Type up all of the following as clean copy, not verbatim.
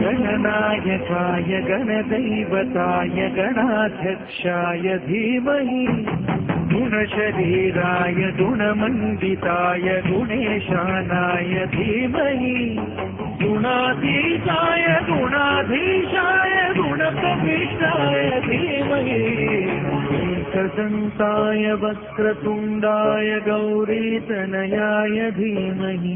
गणनायकाय गणदैवताय गणाध्यक्षाय धीमहि गुणशरीराय गुणमण्डिताय गुणेशानाय धीमहि गुणातीताय गुणाधीशाय गुणप्रविष्टाय धीमहि एकदन्ताय वक्रतुण्डाय गौरीतनयाय धीमहि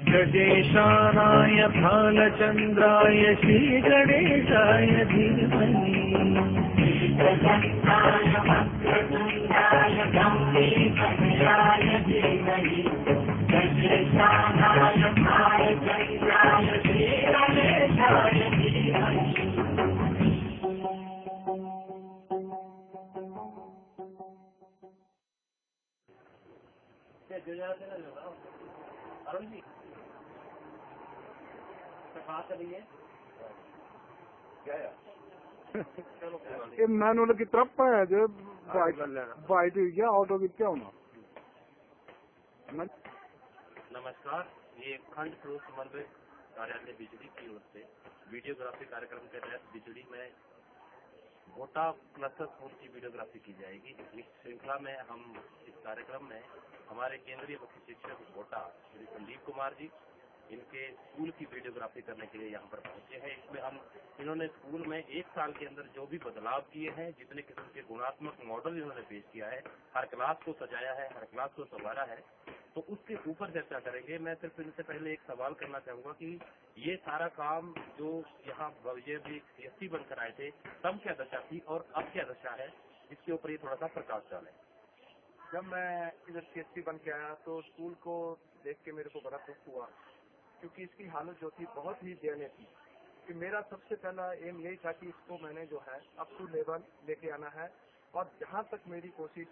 गजेशानाय भालचन्द्राय श्रीगणेशाय धीमहि ये मैनुअल की तरफ है जो वाइट हुई क्या ऑटो की क्या होना। नमस्कार, ये खंड स्रोत समन्वय कार्यालय बिजली की ओर से वीडियोग्राफी कार्यक्रम के तहत बिजली में भोटा क्लस्टर स्कूल की वीडियोग्राफी की जाएगी। इस श्रृंखला में हम इस कार्यक्रम में हमारे केंद्रीय मुख्य शिक्षक भोटा श्री संदीप कुमार जी इनके स्कूल की वीडियोग्राफी करने के लिए यहाँ पर पहुंचे हैं। इसमें इन्होंने स्कूल में एक साल के अंदर जो भी बदलाव किए हैं, जितने किस्म के गुणात्मक मॉडल इन्होंने पेश किया है, हर क्लास को सजाया है, हर क्लास को संवारा है, तो उसके ऊपर चर्चा करेंगे। मैं सिर्फ इनसे पहले एक सवाल करना चाहूंगा कि ये सारा काम जो यहाँ ये भी सीएससी बनकर आए थे, तब क्या दशा थी और अब क्या दशा है, इसके ऊपर ये थोड़ा सा प्रकाश डालें। जब मैं इधर सीएससी बन के आया तो स्कूल को देख के मेरे को बड़ा दुख हुआ, क्योंकि इसकी हालत जो थी बहुत ही दयनीय थी। कि मेरा सबसे पहला एम यही था कि इसको मैंने जो है अप टू लेवल लेके आना है, और जहाँ तक मेरी कोशिश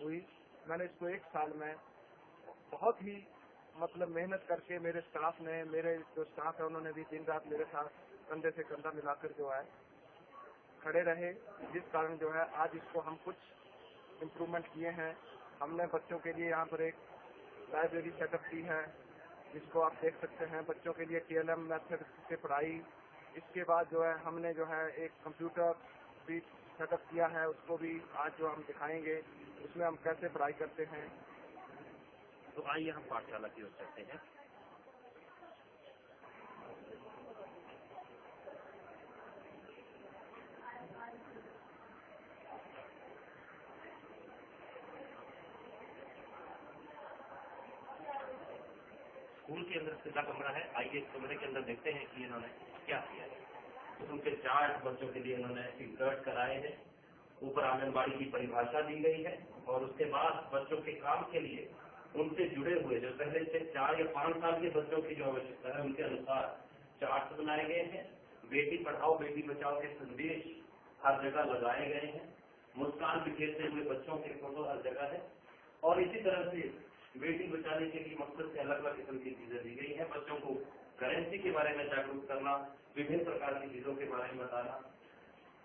हुई मैंने इसको एक साल में बहुत ही मेहनत करके मेरे स्टाफ ने, मेरे जो स्टाफ है उन्होंने भी दिन रात मेरे साथ कंधे से कंधा मिलाकर जो है खड़े रहे, जिस कारण जो है आज इसको हम कुछ इम्प्रूवमेंट किए हैं। हमने बच्चों के लिए यहाँ पर एक लाइब्रेरी सेटअप की है, जिसको आप देख सकते हैं, बच्चों के लिए TLM मेथड से पढ़ाई। इसके बाद जो है हमने जो है एक कंप्यूटर भी सेटअप किया है, उसको भी आज जो हम दिखाएंगे, उसमें हम कैसे पढ़ाई करते हैं। तो आइए हम पाठशाला की ओर चलते हैं। स्कूल के अंदर सीधा कमरा है। आइए इस कमरे के अंदर देखते हैं कि इन्होंने क्या किया है। तो उनके 4 बच्चों के लिए इन्होंने इंसर्ट कराए हैं। ऊपर आंगनबाड़ी की परिभाषा दी गई है, और उसके बाद बच्चों के काम के लिए उनसे जुड़े हुए जो पहले से 4 या 5 साल के बच्चों की जो आवश्यकता है, उनके अनुसार चार्ट बनाए गए हैं। बेटी पढ़ाओ बेटी बचाओ के संदेश हर जगह लगाए गए हैं। मुस्कान बिखेरते हुए बच्चों के फोटो हर जगह है, और इसी तरह से बेटी बचाने के लिए मकसद से अलग अलग किस्म की चीजें दी गई है। बच्चों को करेंसी के बारे में जागरूक करना, विभिन्न प्रकार की चीजों के बारे में बताना,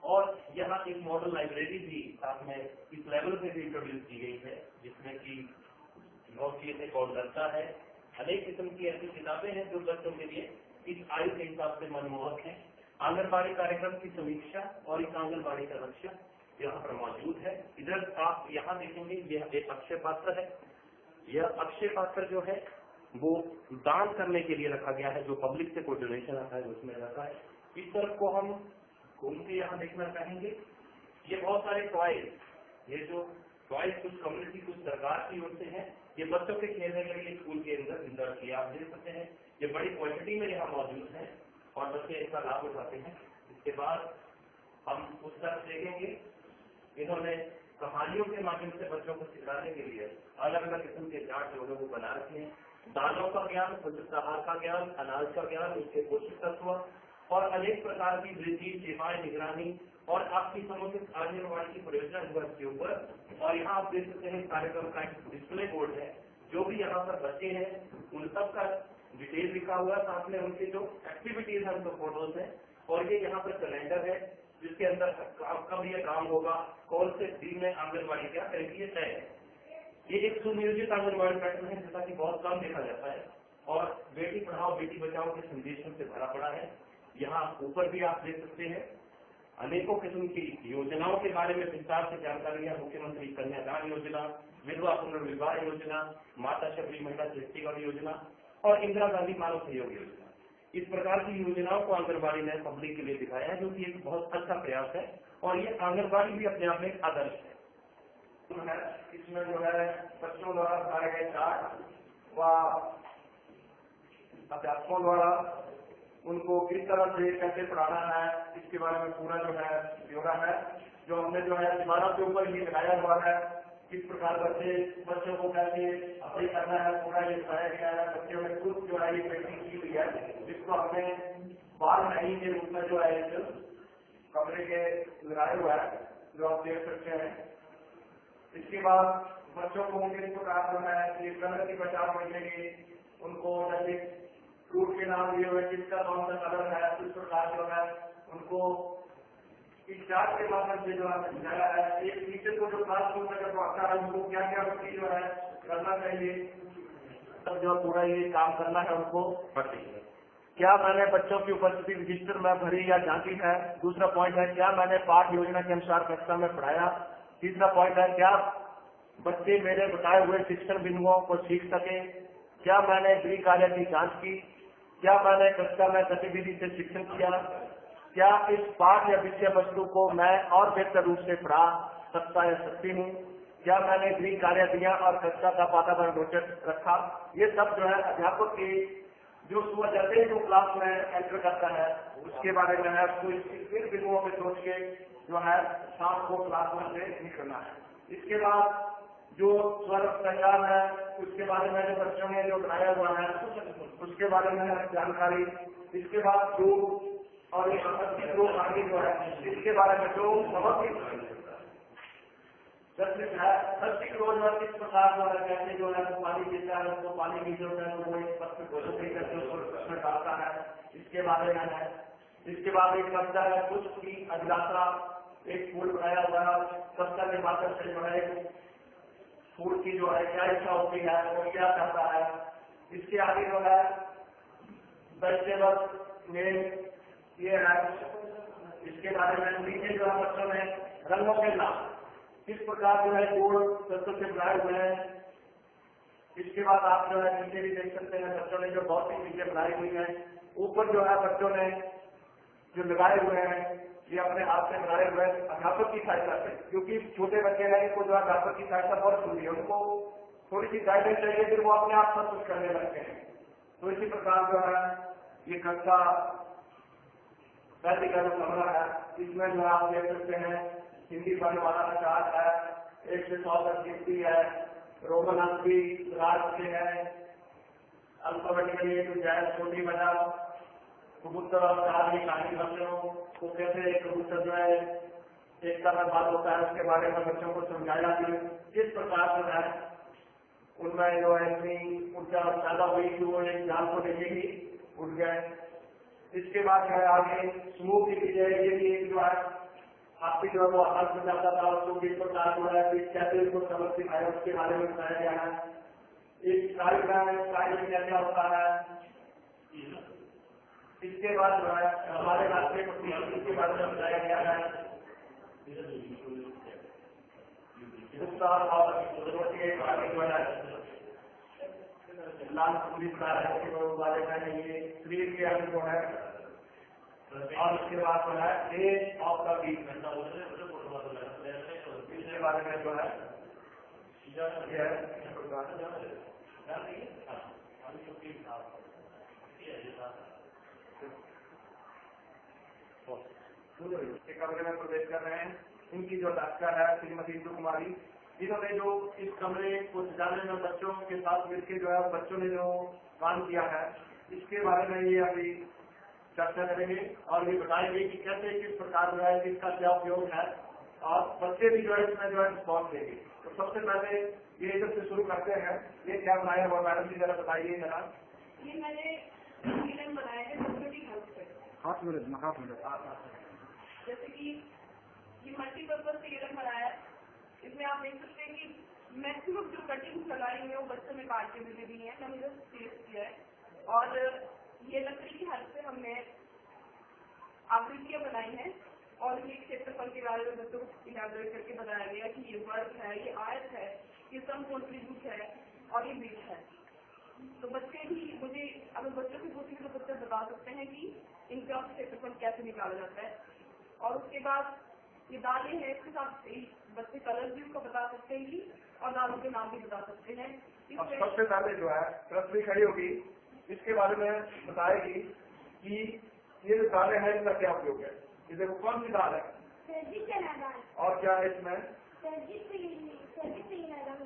और यहाँ एक मॉडल लाइब्रेरी भी साथ में इस लेवल पे भी इंट्रोड्यूस की गई है, जिसमें कि बहुत चीजें कौशलता है। अनेक किस्म की ऐसी किताबें हैं जो बच्चों के लिए इस आयु के हिसाब से मनमोहक है। आंगनबाड़ी कार्यक्रम की समीक्षा और इस आंगनबाड़ी का लक्ष्य यहाँ पर मौजूद है। इधर आप यहाँ देखेंगे, यह एक अक्षय पात्र है। यह अक्षय पात्र जो है वो दान करने के लिए रखा गया है, जो पब्लिक से कोई डोनेशन आता है उसमें रखा है। इस तरफ को हम घूम के यहाँ देखना चाहेंगे। ये बहुत सारे टॉयज, ये जो टॉयज कुछ कम्युनिटी कुछ सरकार की ओर से है, ये बच्चों के खेलने के लिए स्कूल के अंदर इंदौर किया आप देख सकते हैं। ये बड़ी क्वांटिटी में यहाँ मौजूद है और बच्चे इसका लाभ उठाते हैं। इसके बाद हम उस तरफ देखेंगे, इन्होंने कहानियों के माध्यम से बच्चों को सिखाने के लिए अलग अलग किस्म के चार्ट जो लोग बना रखे हैं। दानों का ज्ञान, पवित्र आहार का ज्ञान, अनाज का ज्ञान, उसके पोषक तत्व और अनेक प्रकार की वृद्धि, सेवाएं, निगरानी और आपकी समुचित आंगनबाड़ी की परियोजना इसके ऊपर। और यहाँ आप देख सकते हैं कार्यक्रम का एक डिस्प्ले बोर्ड है, जो भी यहाँ पर बच्चे हैं उन सब का डिटेल लिखा हुआ है, साथ में उनकी जो एक्टिविटीज है उनको फोटोज है, और ये यहाँ पर कैलेंडर है जिसके अंदर कब ये काम होगा, कौन से दिन में आंगनबाड़ी क्या करेगी, ये तय है। ये एक सुनियोजित आंगनबाड़ी पैटर्न है जैसा कि बहुत कम देखा जाता है, और बेटी पढ़ाओ बेटी बचाओ के संदेशों से भरा पड़ा है। यहाँ ऊपर भी आप देख सकते हैं अनेकों किस्म की योजनाओं के बारे में विस्तार से जानकारी है। मुख्यमंत्री कन्यादान योजना, विधवा पुनर्विवाह योजना, माता शबरी महिला सशक्तिकरण योजना और इंदिरा गांधी मानव सहयोग योजना। इस प्रकार की योजनाओं को आंगनबाड़ी ने पब्लिक के लिए दिखाया है, जो कि एक बहुत अच्छा प्रयास है, और ये आंगनबाड़ी भी अपने आप में एक आदर्श है। इसमें जो है बच्चों द्वारा बनाए गए चार्ट व अध्यापकों द्वारा उनको किस तरह से कैसे पढ़ाना है, इसके बारे में पूरा जो है ब्यौरा है, जो हमने जो है दीवारों के ऊपर ही लगाया हुआ है। किस प्रकार बच्चों को कैसे अप्लाई करना है, पूरा ये बताया गया है। बच्चों में खुद जो है ये पेंटिंग की हुई है, जिसको हमने 12 महीने के रूप में जो है कमरे के लगाया हुआ है, जो आप देख सकते हैं। इसके बाद बच्चों को किस प्रकार जो है ये कलर की पहचान मिलेगी, उनको जैसे फ्रूट के नाम दिए हुए किसका कौन सा कलर है, इस प्रकार जो है उनको इस चार्ट के माध्यम से जो है समझाया है। एक टीचर को जो क्लासरूम में जब आता है उनको क्या क्या उसकी जो है करना चाहिए, तब जो पूरा ये काम करना है उनको। क्या मैंने बच्चों की उपस्थिति रजिस्टर में भरी या जांची है। दूसरा पॉइंट है क्या मैंने पाठ योजना के अनुसार कक्षा में पढ़ाया। तीसरा पॉइंट है क्या बच्चे मेरे बताए हुए शिक्षण बिंदुओं को सीख सके। क्या मैंने गृह कार्य की जांच की। क्या मैंने कक्षा में गतिविधि से शिक्षण किया। क्या इस पाठ या विषय वस्तु को मैं और बेहतर रूप से पढ़ा सकता या सकती हूँ। क्या मैंने गृह कार्य दिया और कक्षा का वातावरण रोचक रखा। ये सब जो है अध्यापक की जो सुबह जैसे ही जो क्लास में एंटर करता है उसके बारे में है, उसको इन बिंदुओं पे सोच के जो है शाम को क्लास में से निकलना है। इसके बाद जो स्वर पहचान है उसके बारे में जो बच्चों ने जो बनाया हुआ है उसके बारे में जानकारी। इसके बाद जो और एक शक्ति ग्रोथ आगे जो है इसके बारे में जो बहुत ही शक्ति ग्रोथ है, किस प्रकार जो है कैसे जो है पानी देता है, उसको पानी की जो है वो एक पत्र को करके उसमें डालता है, इसके बारे में है। इसके बाद एक कविता है पुष्प की अभिलाषा, एक फूल बनाया हुआ है, कविता के माध्यम से जो है फूल की जो है क्या इच्छा होती है, वो क्या चाहता है। इसके आगे जो है वेजिटेबल में ये है, इसके बारे में नीचे जो है बच्चों ने रंगों के नाम किस प्रकार जो है गोल तत्व से बनाए हुए हैं। इसके बाद आप जो है नीचे भी देख सकते हैं बच्चों ने जो बहुत सी चीजें बनाई हुई हैं। ऊपर जो है बच्चों ने जो लगाए हुए हैं ये अपने हाथ से बनाए हुए अध्यापक की सहायता से, क्योंकि छोटे बच्चे हैं इनको जो है अध्यापक की सहायता बहुत जरूरी है, उनको थोड़ी सी गाइडेंस चाहिए, फिर वो अपने आप सब कुछ करने लगते हैं। तो इसी प्रकार जो है ये कक्षा वैसे का जो कमरा है इसमें जो आप देख सकते हैं हिंदी पढ़ने वाला का चार्ट है, 1 से 100 तक गिनती है, रोमन अंक भी राज के है, अल्फाबेटिकली तो जाए छोटी बजा कबूतर और चार की कहानी बच्चों को कैसे कबूतर जो है एकता में बात होता है उसके बारे में बच्चों को समझाया कि किस प्रकार जो है उनमें जो है इतनी ऊर्जा पैदा हुई कि वो एक जान को लेके ही उठ गए। इसके बाद जो है आगे समूह की चीजें ये भी जो है आपकी जो है वो आवाज में जाता था उसको किस प्रकार जो है कैसे उसको सबक सिखाया उसके बारे में बताया गया है। इस कार्य में क्या क्या होता है। इसके बाद जो है हमारे राष्ट्रीय पक्षी के बारे में बताया गया है। जो है लाल पुलिस बारे में ये शरीर के अंग जो है, और उसके बाद जो है एज ऑफ द वीक इसके बारे में जो है कमरे में प्रवेश कर रहे हैं। इनकी जो डॉक्टर है श्रीमती इंदु कुमारी, इन्होंने जो इस कमरे को सजाने में बच्चों के साथ मिलकर जो है बच्चों ने जो काम किया है इसके बारे में ये अभी चर्चा करेंगे और ये बताएंगे कि कैसे किस प्रकार जो है इसका क्या उपयोग है और बच्चे भी जो है इसमें जो है रिस्पॉन्स देंगे। तो सबसे पहले ये इधर से शुरू करते हैं। ये क्या बनाया हुआ मैडम जी, जरा बताइए जरा। ये मैंने किरण बनाया है बच्चों की हेल्प पे। हाथ में रखना, हाथ में रखना। जैसे कि ये मल्टीपर्पज किरण बनाया है। इसमें आप देख सकते हैं कि मैक्सिमम जो कटिंग लगाई हुई है वो बच्चों में काट के भी दी है, मैंने इधर टेस्ट किया है। और ये लकड़ी की हेल्प से हमने आकृतियां बनाई हैं और ये क्षेत्रफल के बारे में बच्चों को इलाबोरेट करके बताया गया कि ये वर्ग है, ये आयत है, ये सम कॉन्ट्रीब्यूट है और ये बीट है। तो बच्चे भी मुझे अगर बच्चों से पूछेंगे तो बच्चे बता सकते हैं कि इनका क्षेत्रफल कैसे निकाला जाता है। और उसके बाद ये दालें हैं, इसके साथ बच्चे कलर भी उसको बता सकते हैं कि और दालों के नाम भी बता सकते हैं। अब सबसे पहले जो है रश्मि खड़ी होगी, इसके बारे में बताएगी कि ये जो दालें हैं इनका क्या उपयोग है। ये देखो कौन सी दाल है, सब्जी चना दाल, और क्या है इसमें। सब्जी पीला दाल,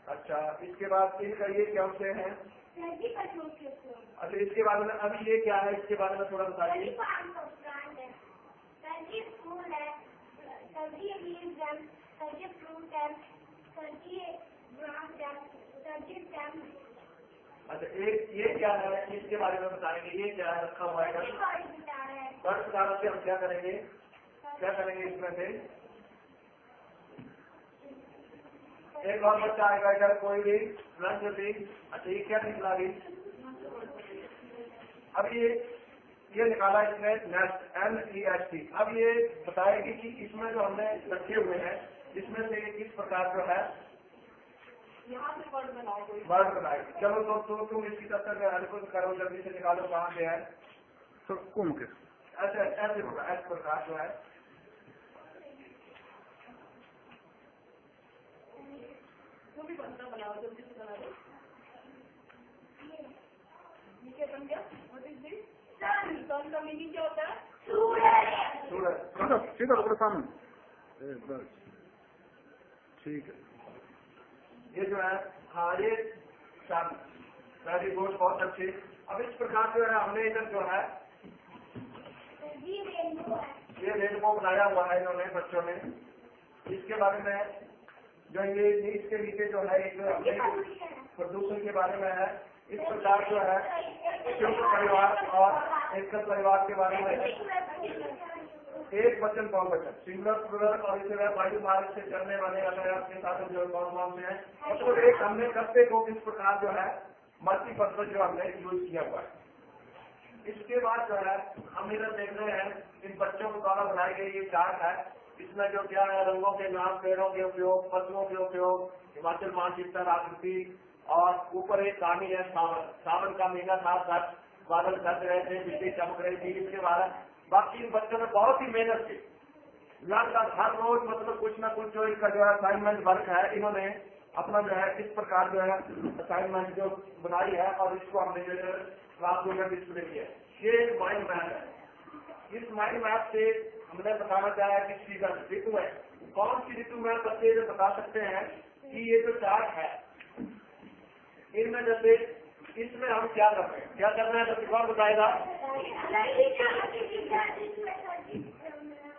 अच्छा, इसके बाद इनका ये क्या से है। सब्जी कठोर के उपयोग, अच्छा, इसके बारे में अभी ये क्या है, इसके बारे में थोड़ा बताइए। सब्जी पान का प्लांट है, सब्जी फूल है, सब्जी लीव्स है, सब्जी फ्रूट है, सब्जी ग्रास है, सब्जी स्टेम है। अच्छा, एक ये क्या है, इसके बारे में बताएंगे। ये क्या है रखा हुआ है, कर्ज कारण से हम क्या करेंगे, क्या करेंगे इसमें से। एक और बच्चा आएगा इधर, कोई भी लंच भी। अच्छा, ये क्या निकला भी। अब ये निकाला इसमें नेस्ट NEST। अब ये बताएगी कि इसमें जो हमने रखे हुए हैं इसमें से किस प्रकार जो है यहाँ से वर्ड बनाओ कोई। वर्ड बनाएगी। चलो तो तुम इसकी तब तक हल्को से करो, जल्दी से निकालो कहाँ से है। तो कुम के ऐसे ऐसे प्रकार जो है जो भी बनता बनाओ, जल्दी से बना दो। ये क्या बन गया? What is this? सन का मीनिंग क्या होता है? सूरज। सीधा सीधा पकड़ो सामने, बस ठीक है। ये जो है हाँ ये वेरी गुड, बहुत अच्छी। अब इस प्रकार जो है हमने इधर जो है ये रेनबो बनाया हुआ है इन्होंने बच्चों ने। इसके बारे में जो ये इसके नीचे जो है एक प्रदूषण के बारे में है। इस प्रकार जो है संयुक्त परिवार और एकल परिवार के बारे में है। एक वचन बहुवचन सिंगुलर प्लूरल और इसे वायु मार्ग से चलने वाले यातायात के साधन जो कौन से हैं। मतलब एक हमने कस्बे को इस प्रकार जो है मल्टीपर्पज जो हमने यूज किया हुआ है। इसके बाद जो है हम इधर देख रहे हैं इन बच्चों के द्वारा बनाई गई ये चार्ट है। इसमें जो क्या है रंगों के नाम, पेड़ों के उपयोग, फसलों के उपयोग, हिमाचल मानचित्र आकृति और ऊपर एक कहानी है सावन। सावन का महीना था, बादल कर रहे थे, बिजली चमक रही थी। इसके बाद बाकी इन बच्चों ने बहुत ही मेहनत की, लगातार हर रोज मतलब कुछ न कुछ जो इनका जो है असाइनमेंट वर्क है इन्होंने अपना जो है इस प्रकार जो है असाइनमेंट जो बनाई है और इसको हमने जो है क्लासरूम में डिस्प्ले किया। ये एक माइंड मैप है। इस माइंड मैप से हमने बताना चाहा कि सीजन ऋतु है, कौन सी ऋतु में बच्चे जो बता सकते हैं कि ये जो चार्ट है इनमें जैसे इसमें हम क्या कर रहे हैं, क्या कर रहे हैं तो कौन बताएगा।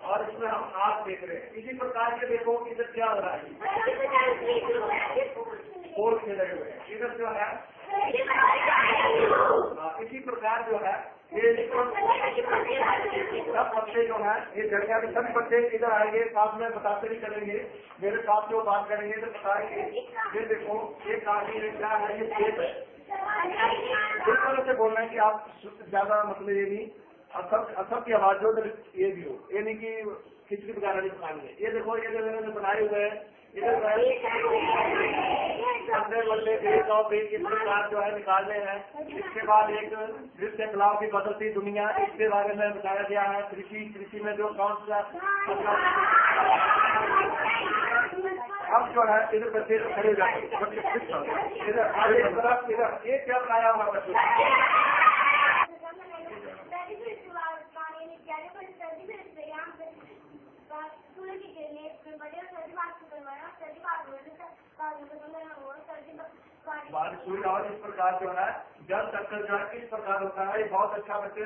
और इसमें हम आप देख रहे हैं। इसी प्रकार के देखो इधर क्या हो रहा है, फूल खेले हुए हैं। इधर जो है इसी प्रकार जो है ये सब बच्चे जो है ये जगह के सभी बच्चे इधर आएंगे, साथ में बताते भी चलेंगे। मेरे साथ जो बात करेंगे तो बताएंगे ये देखो ये कहानी है, क्या है, ये खेत है। इस तरह से बोलना है कि आप ज्यादा मतलब ये नहीं सब की आवाज हो ये भी हो, ये नहीं कि खिचड़ी वगैरह नहीं बनाएंगे। ये देखो ये जो बनाए हुए हैं इधर बंदे बंदे इस प्रकार जो है निकालने हैं। इसके बाद एक नृत्य कलाओं की बदलती दुनिया, इसके बारे में बताया गया है। कृषि में जो कौन सा अब जो है इधर बच्चे खड़े जाते इधर ये क्या बनाया हुआ बच्चों बारिश हुई। और इस प्रकार जो है जल चक्कर जो है किस प्रकार होता है, ये बहुत अच्छा बच्चे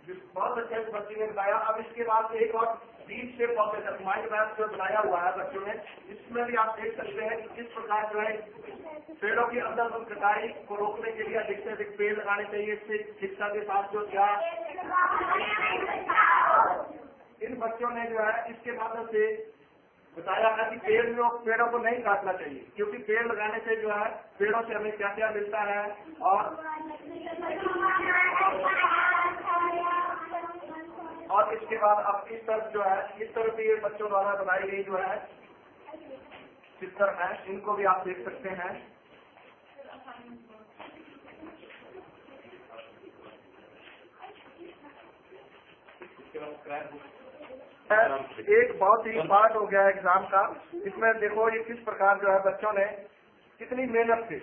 बहुत अच्छे से बच्चे ने बताया। अब इसके बाद एक और 20 से 50 तक माइंड मैप जो बनाया हुआ है बच्चों ने, इसमें भी आप देख सकते हैं कि किस प्रकार जो है पेड़ों की अंदर कटाई को रोकने के लिए अधिक से अधिक पेड़ लगाने चाहिए। इससे शिक्षा के साथ जो क्या इन बच्चों ने जो है इसके माध्यम से बताया है कि पेड़ों को नहीं काटना चाहिए, क्योंकि पेड़ लगाने से जो है पेड़ों से हमें क्या क्या मिलता है। और इसके बाद अब इस तरफ जो है इस तरफ भी ये बच्चों द्वारा बनाई गई जो है चित्र है, इनको भी आप देख सकते हैं। एक बहुत ही पार्ट हो गया एग्जाम का, इसमें देखो ये किस प्रकार जो है बच्चों ने कितनी मेहनत से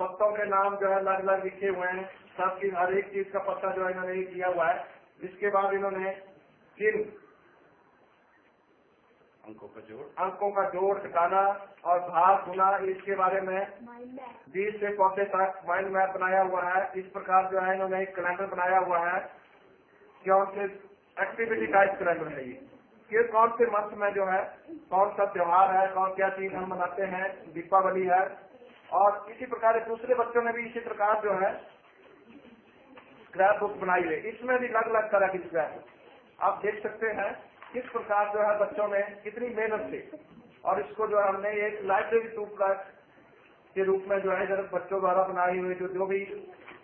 पत्तों के नाम जो है अलग अलग लिखे हुए हैं, सबकी हर एक चीज का पत्ता जो है इन्होंने किया हुआ है। जिसके बाद इन्होंने किन अंकों का जोड़ घटाना और भाग गुना इसके बारे में 20 से 50 तक माइंड मैप बनाया हुआ है। इस प्रकार जो है इन्होंने एक कैलेंडर बनाया हुआ है, कौन से एक्टिविटी का एक कैलेंडर है ये कौन से मंथ में जो है कौन सा त्योहार है, कौन क्या चीज हम मनाते हैं, दीपावली है। और इसी प्रकार दूसरे बच्चों ने भी इसी प्रकार जो है स्क्रैप बुक बनाई है, इसमें भी अलग अलग तरह की स्क्रैप आप देख सकते हैं किस प्रकार जो है बच्चों ने कितनी मेहनत से। और इसको जो है हमने एक लाइब्रेरी टू प्लस के रूप में जो है जब बच्चों द्वारा बनाए हुए जो भी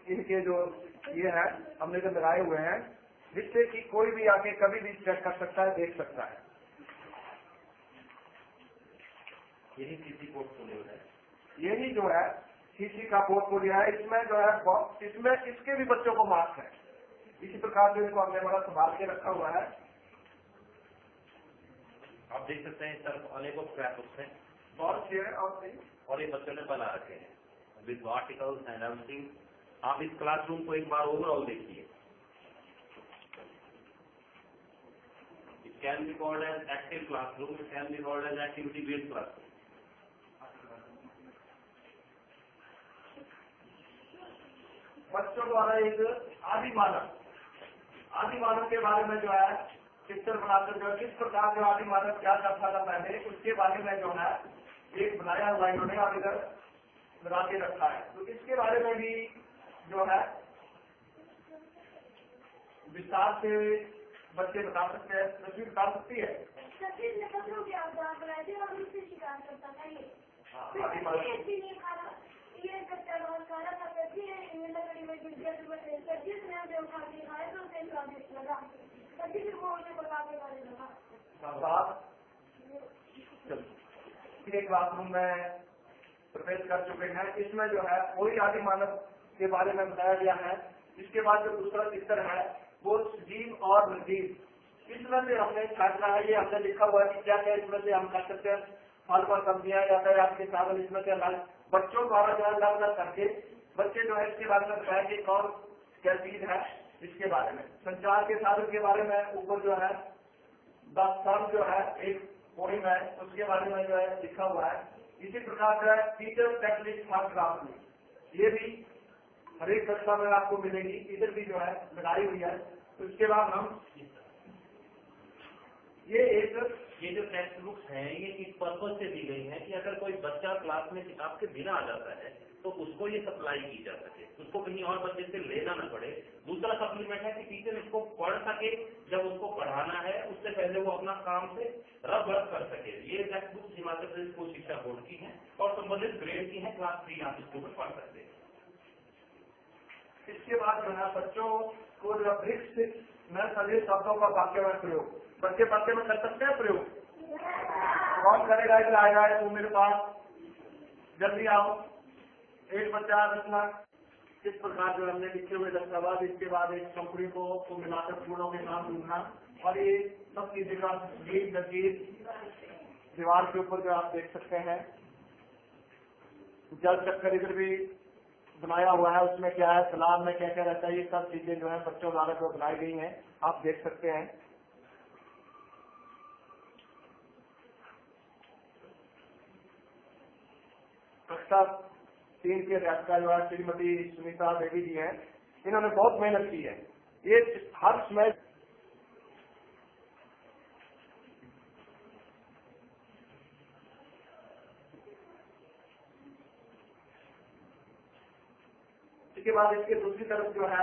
इनके जो ये है हमने जो लगाए हुए हैं, जिससे कि कोई भी आके कभी भी चेक कर सकता है, देख सकता है। यही किसी पोर्टफोलियो है, यही जो है सीसी का पोर्टफोलियो है। इसमें जो है इसमें इसके भी बच्चों को मार्क्स है। इसी प्रकार जो इनको हमने बड़ा संभाल के रखा हुआ है। आप देख सकते हैं इस तरफ अनेकों स्क्रैप बुक्स हैं बहुत अच्छे है और ये बच्चों ने बना रखे हैं विद आर्टिकल्स एंड एवरीथिंग। आप इस क्लासरूम को एक बार ओवरऑल देखिए। It can be called as active classroom, it can be called as activity based classroom. बच्चों द्वारा एक आदि मानव के बारे में जो है पिक्चर बनाकर जो किस प्रकार जो आदि मानव क्या करता था पहले, उसके बारे में जो है एक बनाया हुआ इन्होंने और इधर लगा के रखा है। तो इसके बारे में भी जो है विस्तार से बच्चे बता सकते हैं, तस्वीर बता सकती है। आदि मानव एक क्लासरूम में प्रवेश कर चुके हैं। इसमें जो है वही आदि मानव के बारे में बताया गया है। इसके बाद जो दूसरा चित्र है वो जीव और निर्जीव, इसमें से हमने छात्रा है, ये हमने लिखा हुआ है कि क्या क्या इसमें से हम कर सकते हैं। फल और सब्जियां यातायात के साधन, इसमें से अलग बच्चों द्वारा जो है अलग अलग करके बच्चे जो है इसके बारे में बताया कि कौन क्या चीज है। इसके बारे में संचार के साधन के बारे में ऊपर जो है दास्तान जो है एक पोइम है, उसके बारे में जो है लिखा हुआ है। इसी प्रकार जो है टीचर टेक्निक फर्स्ट क्लास में, ये भी हर एक कक्षा में आपको मिलेगी, इधर भी जो है लगाई हुई है। तो इसके बाद हम ये जो टेक्स्ट बुक्स हैं ये इस पर्पज से दी गई है कि अगर कोई बच्चा क्लास में किताब के बिना आ जाता है तो उसको ये सप्लाई की जा सके, उसको कहीं और बच्चे से लेना न पड़े। दूसरा सप्लीमेंट है कि टीचर इसको पढ़ सके, जब उसको पढ़ाना है उससे पहले वो अपना काम से रब कर सके। ये text books Himachal Pradesh school शिक्षा बोर्ड की है और संबंधित ग्रेड की है, क्लास 3 आप स्टूडेंट पढ़ सकते हैं। इसके बाद जो है बच्चों को जो ब्रिक्स में सभी शब्दों का वाक्य में प्रयोग बच्चे वाक्य में कर सकते हैं प्रयोग। कौन करेगा? इधर आएगा तो मेरे पास जल्दी आओ। एक बच्चा रखना, इस प्रकार जो हमने लिखे हुए दस्तावेज। इसके बाद एक कंपनी को मिलाकर पूर्णों के नाम ढूंढना और ये सब चीजें का गीत नजीर दीवार के ऊपर जो आप देख सकते हैं। जल चक्कर इधर भी बनाया हुआ है, उसमें क्या है सलाद में क्या क्या रहता है, ये सब चीजें जो है बच्चों द्वारा जो बनाई गई हैं आप देख सकते हैं। कक्षा 3 के अध्यापिका जो है श्रीमती सुनीता देवी जी हैं, इन्होंने बहुत मेहनत की है। ये हर समय इसके बाद इसके दूसरी तरफ जो है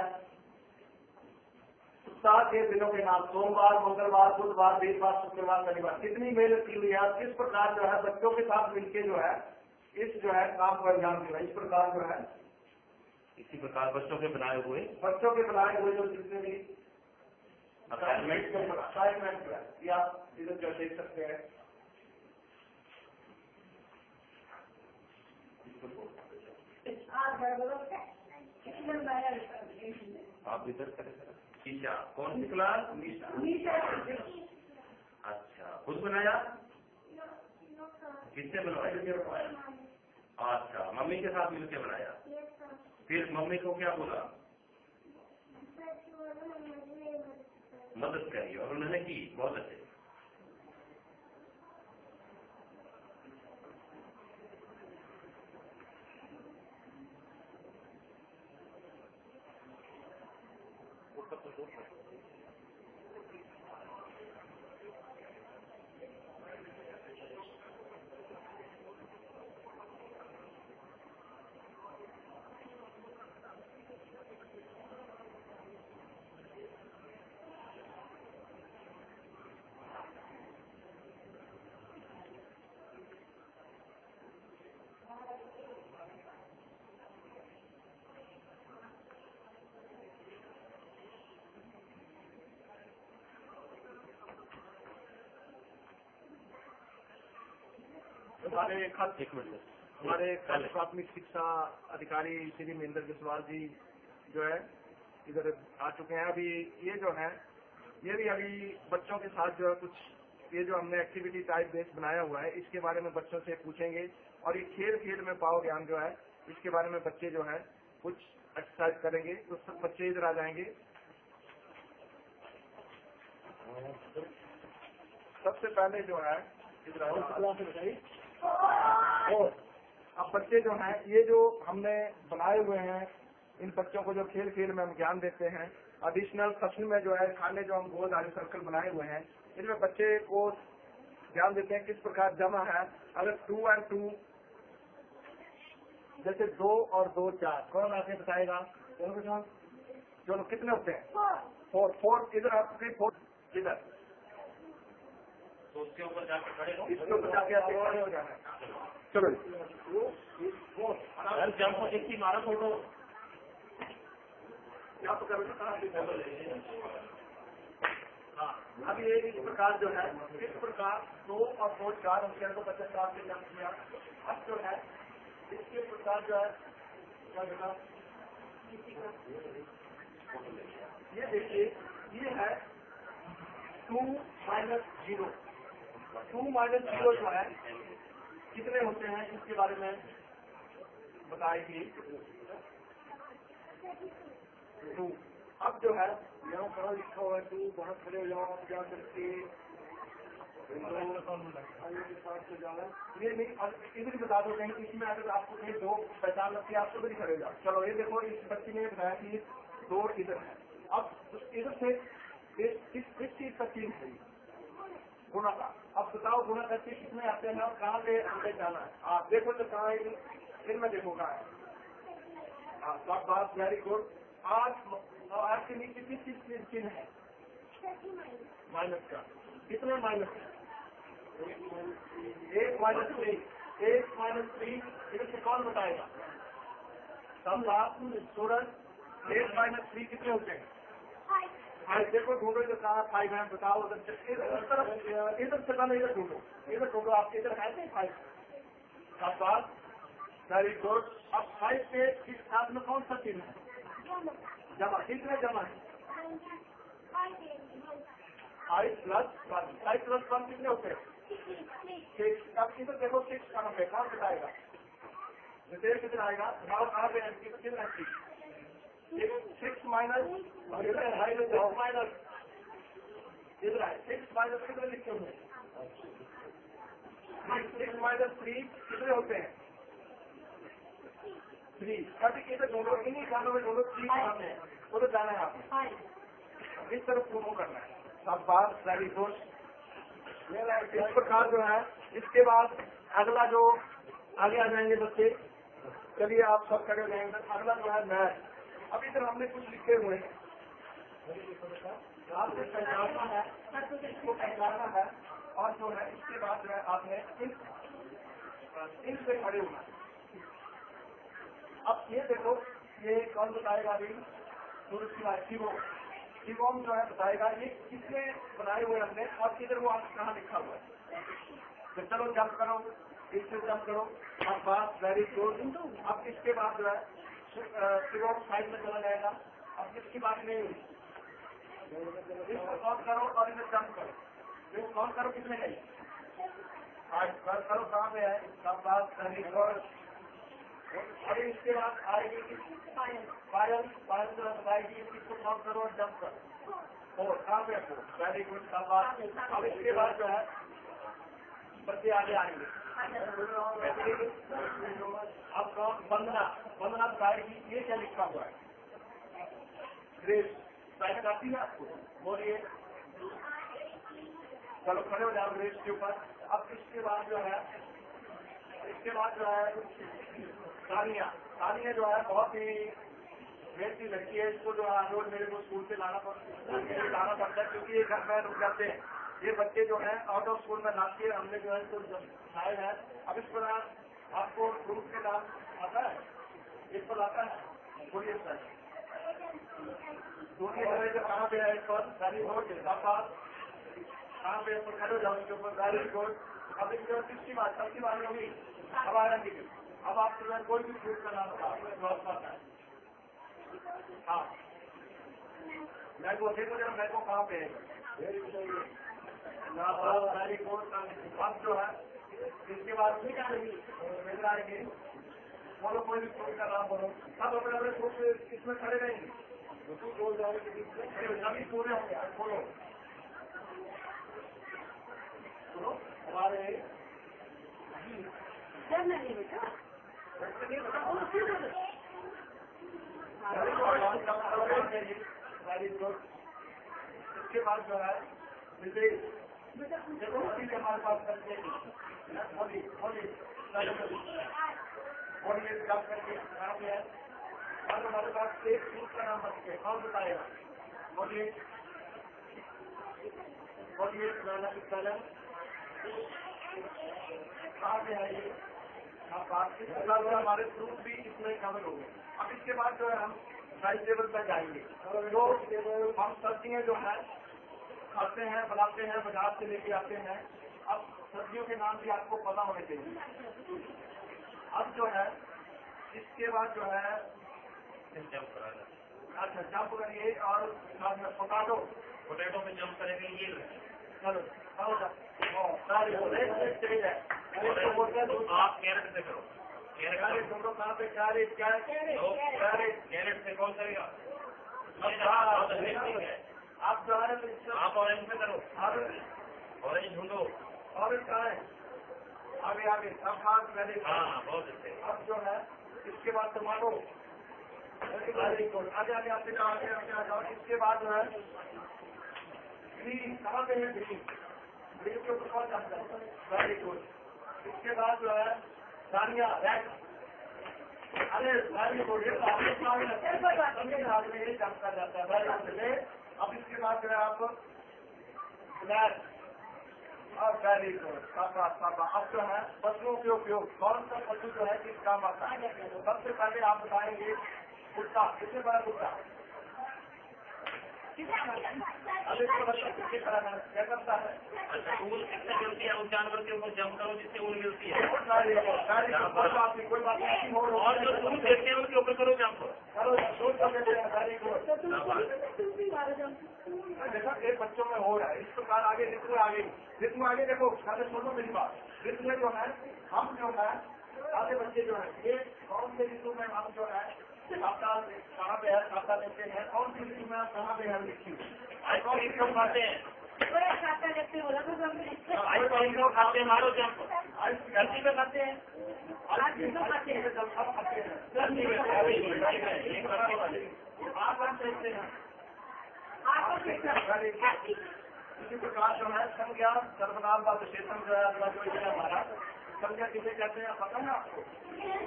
सप्ताह के दिनों के नाम सोमवार, मंगलवार, बुधवार, वीरवार, शुक्रवार, शनिवार कितनी मेहनत की हुई है, किस प्रकार जो है बच्चों के साथ मिलकर जो है इस जो है काम को अंजाम दिया। इस प्रकार जो है इसी प्रकार बच्चों के बनाए हुए जो जितने भी असाइनमेंट जो है ये आप इधर जो देख सकते हैं। आप इधर करें। ईशा, कौन सी क्लास? अच्छा, खुद बनाया? किससे बनवाया? अच्छा, मम्मी के साथ मिलकर बनाया। फिर मम्मी को क्या बोला? मदद करी और उन्होंने की। बहुत अच्छे। हमारे खाद्य प्राथमिक शिक्षा अधिकारी श्री महेंद्र जसवाल जी जो है इधर आ चुके हैं। अभी ये जो है ये भी अभी बच्चों के साथ जो है कुछ ये जो हमने एक्टिविटी टाइप बेस बनाया हुआ है इसके बारे में बच्चों से पूछेंगे और ये खेल खेल में पाओ ज्ञान जो है इसके बारे में बच्चे जो है कुछ एक्सरसाइज करेंगे। तो सब बच्चे इधर आ जाएंगे। सबसे पहले जो है इधर अब बच्चे जो हैं ये जो हमने बनाए हुए हैं इन बच्चों को जो खेल खेल में हम ज्ञान देते हैं। एडिशनल सेक्शन में जो है खाने जो हम गोलधारी सर्कल बनाए हुए हैं इनमें बच्चे को ज्ञान देते हैं किस प्रकार जमा है। अगर 2 और 2 जैसे 2 और 2 4 कौन आके बताएगा? चलो कितने होते हैं? 4 इधर आपके 4 इधर तो उसके ऊपर जाकर खड़े हो। इसके ऊपर जाके आप खड़े हो जाना है। चलो जंप देखी मारा फोटो आप हाँ अभी ये इस प्रकार जो है इस प्रकार 2 और 2 4 अंक को 50 से जंप किया। अब जो है इसके प्रकार जो है क्या होगा ये देखिए ये है 2 माइनस 0। 2 माइनस 0 जो है कितने होते हैं इसके बारे में बताएगी 2। अब जो है यहाँ पढ़ा लिखा हुआ है 2 वहाँ खड़े हो जाओ आप जा करके ये नहीं इधर बता दो कहीं इसमें अगर आपको कहीं 2 पहचान लगती है आपको भी खड़े हो जाओ। चलो ये देखो इस बच्ची ने बताया कि 2 इधर है। अब इधर से इस चीज का चीज है गुणा का। अब बताओ गुणा करके कितने आते हैं और कहाँ पे हमें जाना है? आप देखो तो कहाँ है इनमें देखो कहाँ है। हाँ सब बात वेरी गुड। आज के नीचे किस चीज चिन्ह है? माइनस का। कितने माइनस है? 1 माइनस 3 1 माइनस 3 इधर से कौन बताएगा? सब बात सूरज 1 माइनस 3 कितने होते हैं? 5 देखो ढूंढो इधर कहाँ 5 है बताओ। इधर से पहले इधर ढूंढो आप इधर है 5 सब बात वेरी गुड। अब 5 के इस साथ में कौन सा चिन्ह है? जमा। कितने जमा है? 5 प्लस 1 5 प्लस 1 कितने होते हैं? 6। अब इधर देखो 6 कहाँ पे कौन बताएगा? रिटेल कितना आएगा? कहाँ पे कितना 6 माइनस इधर माइनस इधर है 6 माइनस कितने लिखते होंगे? 6 माइनस 3 कितने होते हैं? 3 कभी कैसे ढूंढो, इन्हीं खानों में ढूंढो 3 खाने हैं, वो तो जाना है आपने इस तरफ मूव करना है। सब बात वेरी गुड। इस प्रकार जो है, इसके बाद अगला जो आगे आ जाएंगे बच्चे, चलिए आप सब खड़े हो जाएंगे। अगला जो है मैथ। अब इधर हमने कुछ लिखे हुए हैं, आपने पहचानना है, इसको पहचानना है, और जो है इसके बाद जो है आपने इनसे खड़े होना। अब ये देखो, ये कौन बताएगा अभी? सूरज शिवम जो है बताएगा ये किसने बनाए हुए हमने, और किधर वो आप कहाँ लिखा हुआ है। तो चलो जंप करो, इससे जंप करो। अब बात वेरी गुड। अब इसके बाद जो है शिवम साइड में चला जाएगा। अब जिसकी बात नहीं हुई इसको कॉल करो और इसे जंप करो। इसको कॉल करो, किसने नहीं करो, कहाँ पे है? सब बात वेरी गुड। और इसके बाद आएगी पायल जो बताएगी इसको कॉल करो और जंप करो। और कहाँ पे है? वेरी गुड, सब बात। अब इसके बाद जो है बच्चे आगे आएंगे। अब कौन? वंदना बताएगी ये क्या लिखा हुआ है। ग्रेस साइड आती है आपको, बोलिए। चलो खड़े हो जाओ ग्रेस के ऊपर। अब इसके बाद जो है सानिया जो है बहुत ही मेहनती लड़की है। इसको जो है रोज मेरे को स्कूल से लाना पड़ता है, क्योंकि ये घर में रुक जाते हैं। ये बच्चे जो है आउट ऑफ स्कूल में लाते हैं, हमने जो है इसको लाए हैं। अब इस पर आपको ग्रुप के नाम आता है, इस पर आता है, बोलिए सर। दूसरी जो कहाँ पे है इस पर? Very good. कहाँ पे खड़े जाओ इसके ऊपर, वेरी गुड। अब इसकी बात सबकी बात होगी। अब आएंगे, अब आप जो है कोई भी फ्रूट का नाम बताओ। हाँ, मैंगो देखो जरा, मैंगो कहाँ पे है? Very good. अब जो है इसके बाद मिल आएंगे, बोलो कोई भी फ्रूट का नाम बोलो। सब अपने अपने फ्रूट इसमें खड़े रहेंगे, सभी पूरे होंगे। बोलो हमारे वेरी गुड। इसके बाद जो है देखो उसी के हमारे पास करके बोलिए जब करके नाम है। और हमारे पास एक फ्रूट का नाम बचते हैं, कौन बताएगा? बोलिए कहाँ पे है ये? हमारे फ्रूट भी इसमें शामिल हो गए। अब इसके बाद जो है हम वेजिटेबल पर जाएंगे। तो हम सब्जियाँ जो है खाते हैं, बनाते हैं, बाजार से लेके आते हैं। अब सब्जियों के नाम भी आपको पता होने चाहिए। अब जो है इसके बाद जो है अच्छा जंप करिए, और पोटैटो में जंप करेंगे। ये चलो आप कैरेट से करो। कैरेट दोनों कहाँ पे? कैरेट से कौन करेगा? आप जो है आप ऑरेंज में करो। ऑरेंज ढूंढो। ऑरेंज कहाँ है? आगे सब बात पहले। हाँ, बहुत अच्छे। अब जो है इसके बाद टमाटो। आगे आपसे आ जाओ। इसके बाद जो है ग्रीन, कहाँ पे है? ग्रीन के ऊपर कौन जाता है? Very good. इसके बाद जो है दानिया, रेड। अरे वेरी गुड, ये जंप कर जाता है। Very good. अब इसके बाद जो है आप ब्लैक, और वेरी गुड। अब जो है पशुओं के उपयोग, कौन सा पशु जो है किस काम आता है? सबसे पहले आप बताएंगे कुत्ता। कितने बड़ा कुत्ता? अब इसको बच्चा किसके तरह क्या करता है? अच्छा, ऊन किससे मिलती है? उस जानवर के ऊपर जंप करो जिससे ऊन मिलती है। कोई बात नहीं, और जो ऊन देखते हैं उनके ऊपर करो जंप करो। देखो एक बच्चों में हो रहा है इस प्रकार। आगे ऋतु आगे देखो, पहले सुनो मेरी बात। ऋतु में जो है हम जो है आगे बच्चे जो है ये कौन से ऋतु में हम जो है कहाँ पे है खाता लेते हैं? कौन सी ऋतु में कहाँ पे है लिखी? आइसक्रीम क्यों खाते हैं? आइसक्रीम खाते हैं, मारो जंप। गर्मी में खाते हैं, गर्मी में देखते हैं। इसी प्रकार जो है संज्ञा सर्वनाम का विशेषण जो है अगला जो है हमारा संज्ञा किसे कहते हैं पता है आपको?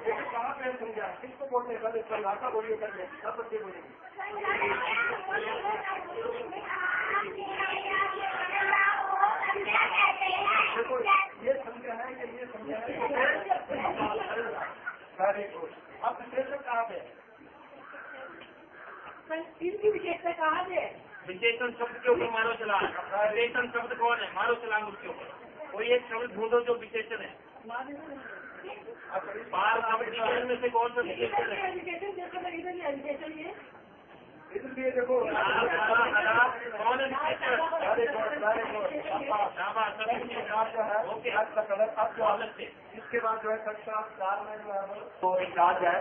लेकिन कहाँ पे संज्ञा किसको बोलते हैं? इस पर लाका बोलिए करके सब बच्चे बोलेंगे। देखो ये संज्ञा है कि ये संज्ञा है। Very good. अब विशेषण कहाँ पे? इनकी विशेषता कहाँ से? विशेषण शब्द के ऊपर मारो चलान। विशेषण शब्द कौन है? मारो चलान उसके ऊपर। कोई एक शब्द ढूंढो जो विशेषण है। बार शब्द में से कौन सा विशेषण है? इसलिए देखो कौन है विशेषण? इसके बाद जो है कक्षा 4 में जो है वो इंचार्ज है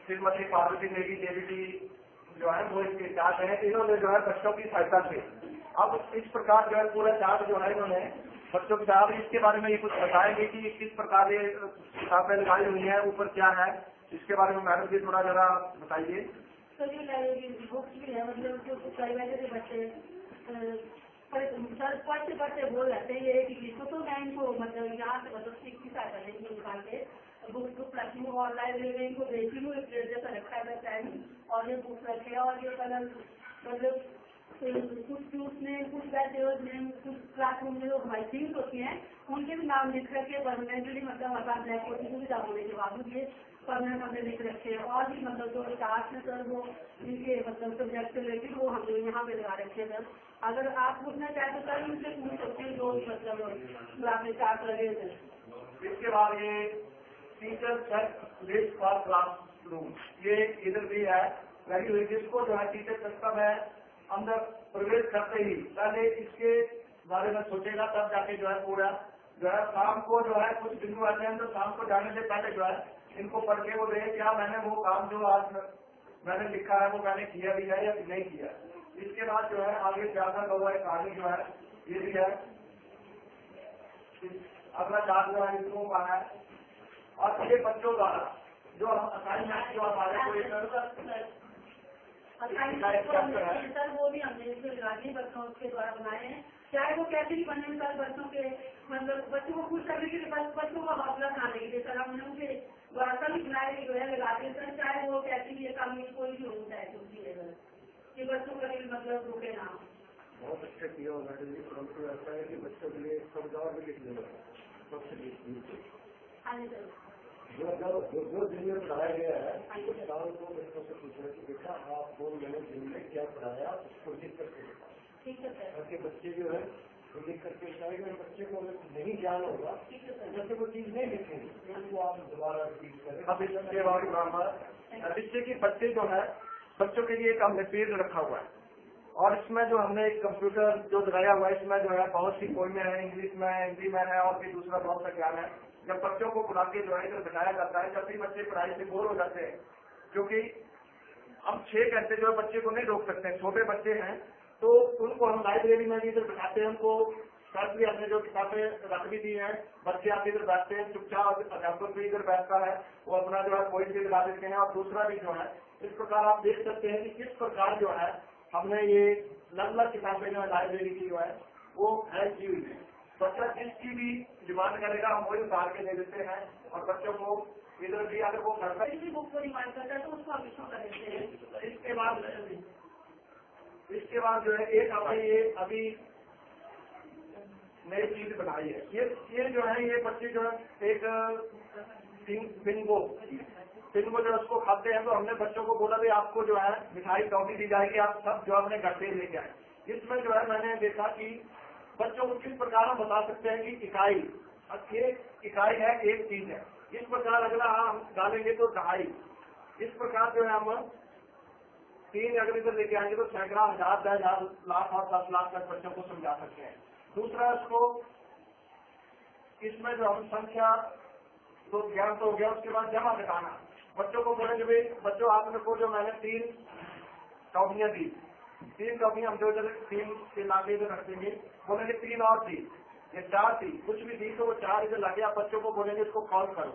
श्रीमती पार्वती देवी जी जो है वो इसके इंचार्ज है। इन्होंने जो है बच्चों की सहायता से अब इस प्रकार जो है पूरा चार्ट जो है इन्होंने बच्चों के साथ इसके बारे में ये कुछ बताएंगे कि किस प्रकार ये किताबें लगाई हुई है, ऊपर क्या है, इसके बारे में मैडम जी थोड़ा जरा बताइए। तो जो लाइब्रेरी बुक्स भी है मतलब जो प्राइवेट के बच्चे पढ़ते पढ़ते बोल जाते हैं ये कि तो मैं इनको मतलब यहाँ से मतलब सीखी सहायता देंगे निकाल के बुक रखी हूँ और लाइब्रेरी को देखी हूँ जैसा रखा है टाइम और ये बुक रखे और ये कलर मतलब कुछ ट्यूट में कुछ बैठे में कुछ क्लासरूम में जो हमारी टीम्स होती हैं उनके भी नाम लिख रखे परमानेंटली मतलब हमारे ब्लैक बोर्ड की सुविधा होने के बावजूद ये परमानेंट हमने लिख रखे हैं और भी मतलब जो विकास में सर वो इनके मतलब सब्जेक्ट से रिलेटेड वो हमने यहाँ पे लगा रखे हैं सर। अगर आप पूछना चाहें तो सर उनसे पूछ सकते हैं जो मतलब आपने चार्ट लगे थे। इसके बाद ये teacher said list for classroom ये इधर भी है लगी हुई जिसको जो है टीचर सिस्टम है अंदर प्रवेश करते ही पहले इसके बारे में सोचेगा तब जाके जो है पूरा जो है शाम को जो है कुछ बिंदु आते हैं तो शाम को जाने से पहले जो है इनको पढ़ के वो देखे क्या मैंने वो काम जो आज मैंने लिखा है वो मैंने किया भी है या नहीं किया। इसके बाद जो है आगे ज्यादा हुआ है कहानी जो है ये भी है। अगला चार्ट जो है इसको का है और ये बच्चों द्वारा जो हम असाइनमेंट जो हमारे को सर वो भी हमने राजी बच्चों के द्वारा बनाए हैं चाहे वो कैसे भी बने सर बच्चों के मतलब बच्चों को खुश करने के लिए बच्चों को हौसला बनाने के लिए सर हमने उनके द्वारा सभी बनाए जो है लगाते हैं सर चाहे वो कैसे भी काम कोई भी होना चाहे कुछ भी है सर कि बच्चों का मतलब रुके ना। बहुत अच्छा किया होगा परंतु ऐसा है कि बच्चों के लिए शब्द और भी लिख लेगा सबसे हाँ जी सर जो दिन में पढ़ाया गया है साल को बच्चों से पूछना कि बेटा आपको मैंने दिन में क्या पढ़ाया उसको लिख करके ठीक है सर ताकि बच्चे जो है वो लिख करके बताएंगे बच्चे को अगर नहीं ज्ञान होगा बच्चे को चीज नहीं लिखेंगे उनको आप दोबारा रिपीट करें। अब इसके बाद जिससे कि बच्चे जो है बच्चों के लिए एक हमने पीरियड रखा हुआ है और इसमें जो हमने एक कंप्यूटर जो लगाया हुआ है इसमें जो है बहुत सी पोएम है इंग्लिश में हिंदी में है और भी दूसरा बहुत सा ज्ञान है। जब बच्चों को बुला के जो है इधर बिठाया जाता है जब भी बच्चे पढ़ाई से बोर हो जाते हैं क्योंकि हम 6 घंटे जो है बच्चे को नहीं रोक सकते हैं छोटे बच्चे हैं तो उनको हम लाइब्रेरी में भी इधर बिठाते हैं उनको साथ भी हमने जो किताबें रख भी दी हैं बच्चे आप इधर बैठते हैं चुपचाप अध्यापक भी इधर बैठता है वो अपना जो है कोई भी लगा देते हैं और दूसरा भी जो है इस प्रकार आप देख सकते हैं कि किस प्रकार जो है हमने ये अलग अलग किताबें जो है लाइब्रेरी की जो है वो है की हुई है। बच्चा जिसकी भी डिमांड करेगा हम वही उतार के दे देते हैं और बच्चों को इधर भी अगर वो करता है किसी बुक को डिमांड करता है तो उसको हम इशू कर देते हैं। इसके बाद जो है एक हमने ये अभी नई चीज बनाई है ये जो है ये बच्चे जो है एक बिंगो जो उसको खाते हैं तो हमने बच्चों को बोला भी आपको जो है मिठाई टॉफी दी जाएगी आप सब जो अपने घर से लेके आए। इसमें जो है मैंने देखा कि बच्चों को किस प्रकार हम बता सकते हैं कि इकाई इकाई है एक चीज है इस प्रकार अगला हम डालेंगे तो दहाई इस प्रकार जो है हम 3 अगर इधर लेके आएंगे तो सैकड़ा हजार 10,000 लाख और 10 लाख तक बच्चों को समझा सकते हैं। दूसरा इसको इसमें जो हम संख्या तो ज्ञान तो हो गया उसके बाद जमा घटाना बच्चों को बोलेंगे भाई बच्चों आपने को जो मैंने 3 टॉफियां दी 3 टॉफियां हम जो इधर 3 के लाके इधर रख देंगे बोलेंगे 3 और थी ये 4 थी कुछ भी दी तो वो 4 इधर लाके आप बच्चों को बोलेंगे इसको कॉल करो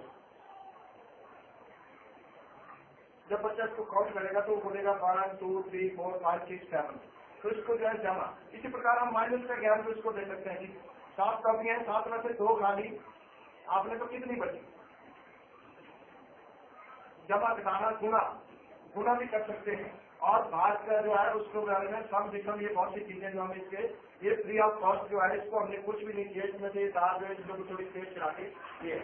जब बच्चा इसको काउंट करेगा तो वो बोलेगा 1 2 3 4 5 6 7, तो इसको जो है जमा। इसी प्रकार हम माइनस का ज्ञान भी उसको दे सकते हैं कि 7 कॉपियां हैं, 7 में से 2 खाली, आपने तो कितनी बची। जमा घटाना गुना भी कर सकते हैं। और भाग का जो है उसको बारे में सम विषम, ये बहुत सी चीजें जो हम इसके ये फ्री ऑफ कॉस्ट जो है, इसको हमने कुछ भी नहीं किया। इसमें से दाल जो है इसको थोड़ी तेज चला के ये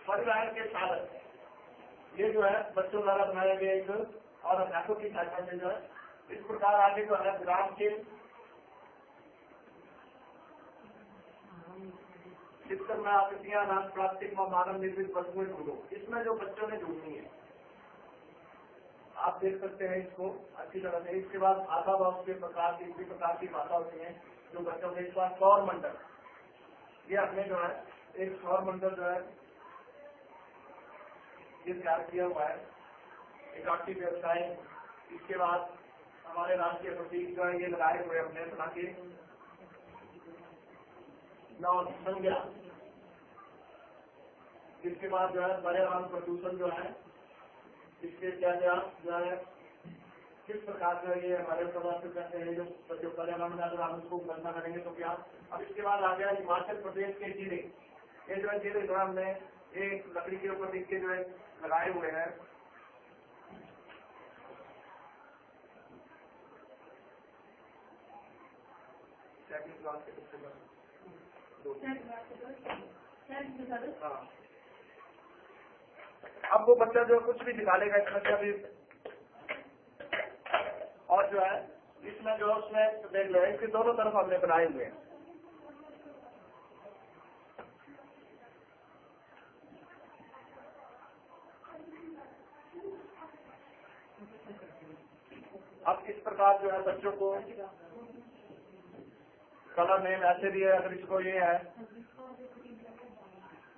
परिवार के साधन, ये जो है बच्चों द्वारा बनाया गया एक और अध्यापकों की सहायता में जो है इस प्रकार आगे जो है ग्राम के शिक्षण में आकृतियां नाम प्लास्टिक व मानव निर्मित वस्तुएं ढूंढो। इसमें जो बच्चों ने ढूंढनी है आप देख सकते हैं इसको अच्छी तरह से। इसके बाद भाषा व उसके प्रकार की इसी प्रकार की भाषा होती है जो बच्चों के। इसके बाद सौर मंडल, ये हमने जो है एक सौर मंडल जो है ये तैयार किया हुआ है, एक आर्थिक व्यवसाय। इसके बाद हमारे राष्ट्रीय प्रतीक जो है ये लगाए हुए हमने बना के नौ संज्ञा। इसके बाद जो है पर्यावरण प्रदूषण जो है इसके क्या जो है किस प्रकार जो है ये हमारे प्रवासित करते हैं जो पर्यावरण में अगर हम उसको गंदा करेंगे तो क्या। अब इसके बाद आ गया हिमाचल प्रदेश के जिले, ये जो है जिले जो है हमने एक लकड़ी के ऊपर लिख के जो है लगाए हुए हैं। हाँ, अब वो बच्चा जो कुछ भी निकालेगा इसमें से अभी, और जो है इसमें जो है उसमें देख लो इसके दोनों तरफ हमने बनाए हुए हैं। अब इस प्रकार जो है बच्चों को कलर नेम ऐसे भी है, अगर इसको ये है।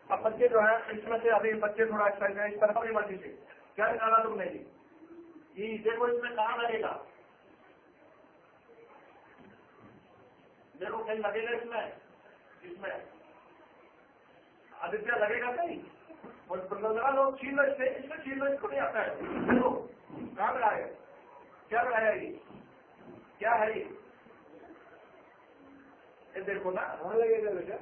अब बच्चे जो है इसमें से अभी बच्चे थोड़ा एक्साइट है, इस तरफ भी मर्जी से क्या निकाला तुमने जी, ये देखो इसमें कहाँ लगेगा, देखो कहीं लगेगा इसमें आदित्य लगेगा कहीं, और लोग छीन लो इसमें छीन लो, इसको नहीं आता है। देखो कहाँ लगाया, क्या लगाया क्या है ये देखो ना, वहां लगेगा बेटा।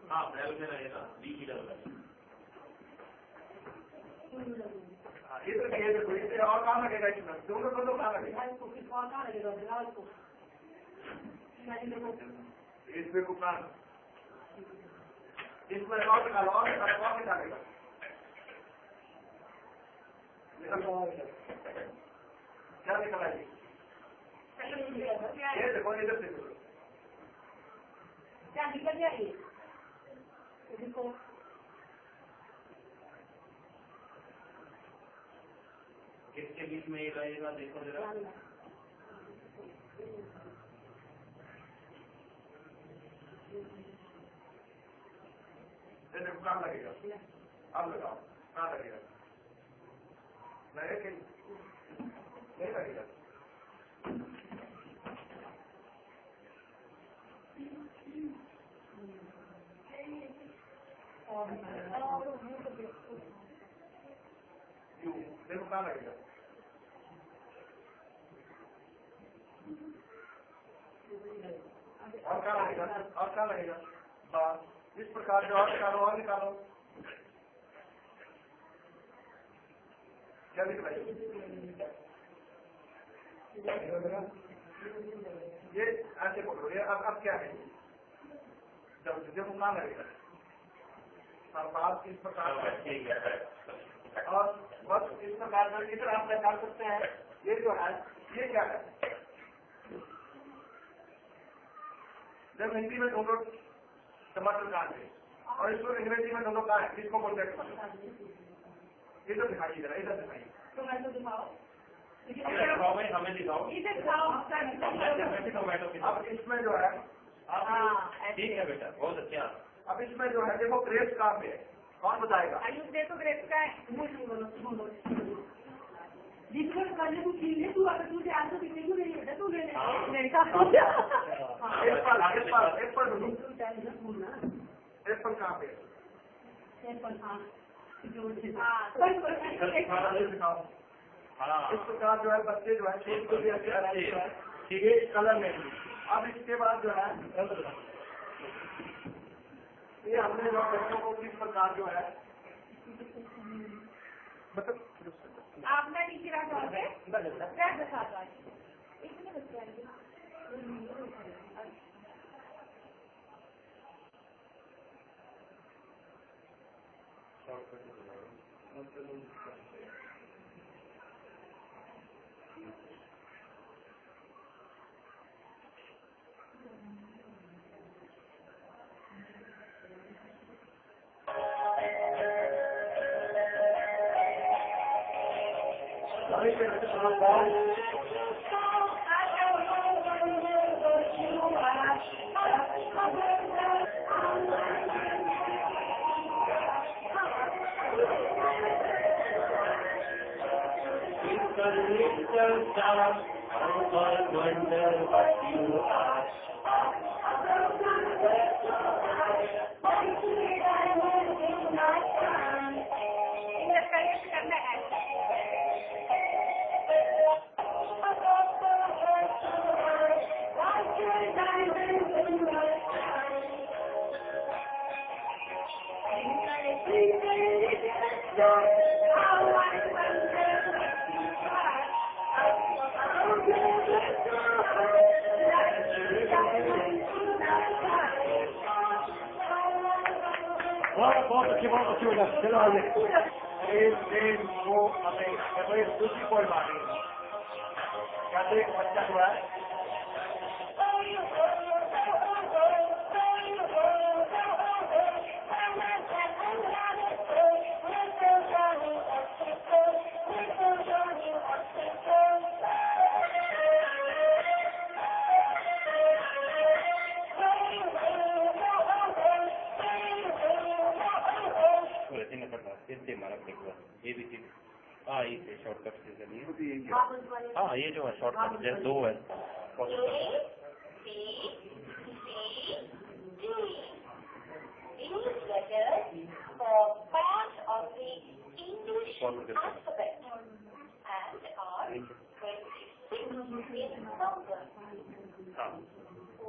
हाँ बैल में रहेगा, ये देखो इसे और कहाँ लगेगा, इसमें दोनों कहाँ लगेगा, इसमें कुछ इसमें और निकालेगा क्या निकला ये देखो इधर देखो क्या निकल गया ये देखो। किसके बीच में ये रहेगा देखो जरा, देखो कहाँ लगेगा, अब लगाओ कहाँ लगेगा, लगेगा नहीं लगेगा। देखो कहाँ लगेगा, और कहाँ लगेगा बस इस प्रकार जो और निकालो क्या निकला ये ऐसे बोलो, ये अब क्या है, जब देखो कहाँ लगेगा बात इस प्रकार और बस इस प्रकार में इधर आप निकाल सकते हैं। ये जो है ये क्या है, जब हिंदी में ढूंढो टमाटर कहाँ है और इसको अंग्रेजी में ढूंढो कहाँ है, किसको बोलते हैं टमाटर, इधर दिखाइए जरा, इधर दिखाइए तो मैं तो दिखाओ हमें दिखाओ। अब इसमें जो है ठीक है बेटा, बहुत अच्छा। अब इसमें जो है देखो ग्रेप्स कहाँ पे है, कौन बताएगा, आयुष देखो ग्रेप्स का है, जिसको करने को छीन ले तू, अगर तुझे आज तो कितने क्यों नहीं बेटा तू ले ले एप्पल कहाँ पे, इस प्रकार जो है बच्चे जो है खेल को भी अच्छे ठीक है कलर में भी। अब इसके बाद जो है ये हमने जो बच्चों को किस प्रकार जो है मतलब आपने नीचे रखा है इतने बच्चे आएंगे बहुत अच्छी हो जाए। चलो आगे वो हमें दूसरी कोई बात नहीं कहते एक बच्चा जो है हाँ ये शॉर्टकट से चलिए। हाँ ये जो है शॉर्टकट जैसे दो है These letters form part of the English alphabet and are 26 in number. O,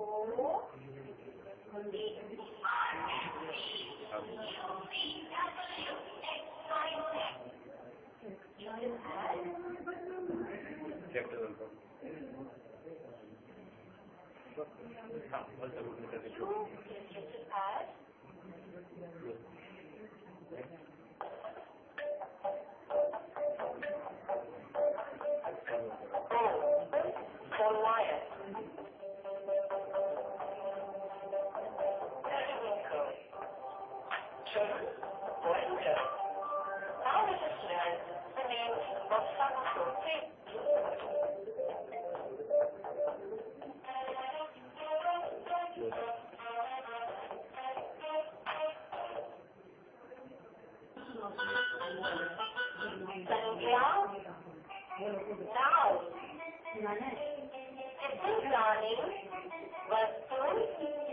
वस्तु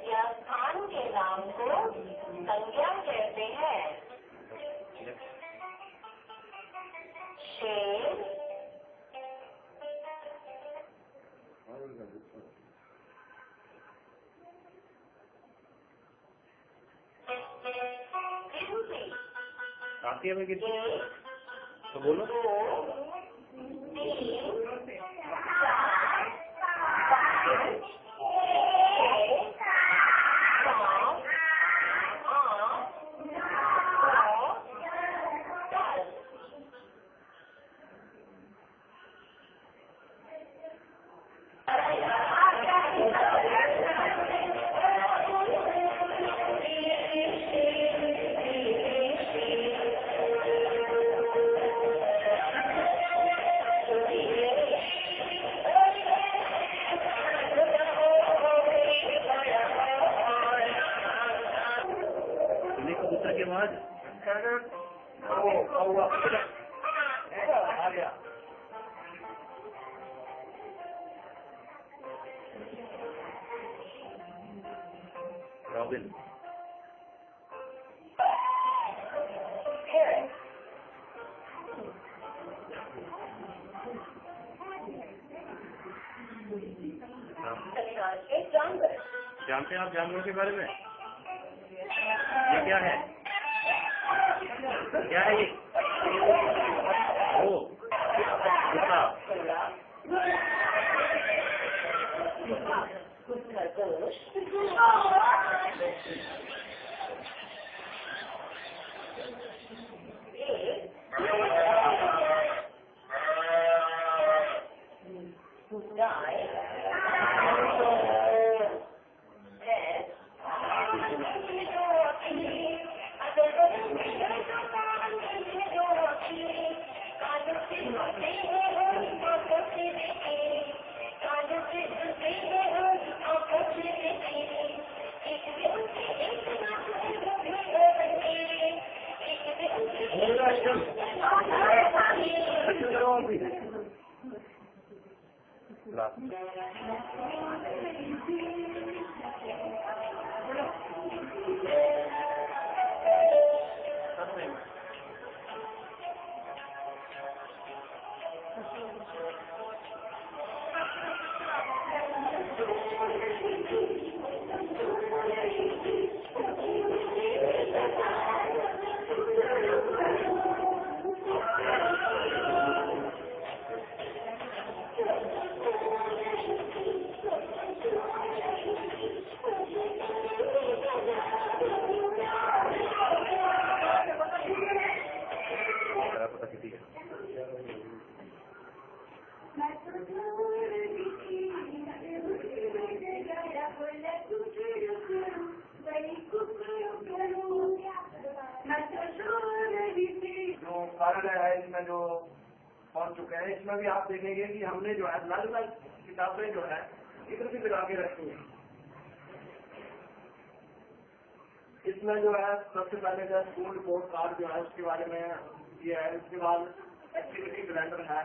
या स्थान के नाम को संज्ञा कहते हैं। शेर, आती है मैं कितनी तो बोलो। रॉबिन जानवर। जानते हैं आप जानवरों के बारे में? ये क्या है? क्या है ये? ओ कुत्ता। खरगोश। गाय। जो कारण है इसमें जो पहुंच चुके हैं, इसमें भी आप देखेंगे कि हमने जो है अलग अलग किताबें जो है इधर भी लगा के रखी है। इसमें जो है सबसे पहले जो स्कूल रिपोर्ट कार्ड जो है उसके बारे में ये है। उसके बाद एक्टिविटी कैलेंडर है।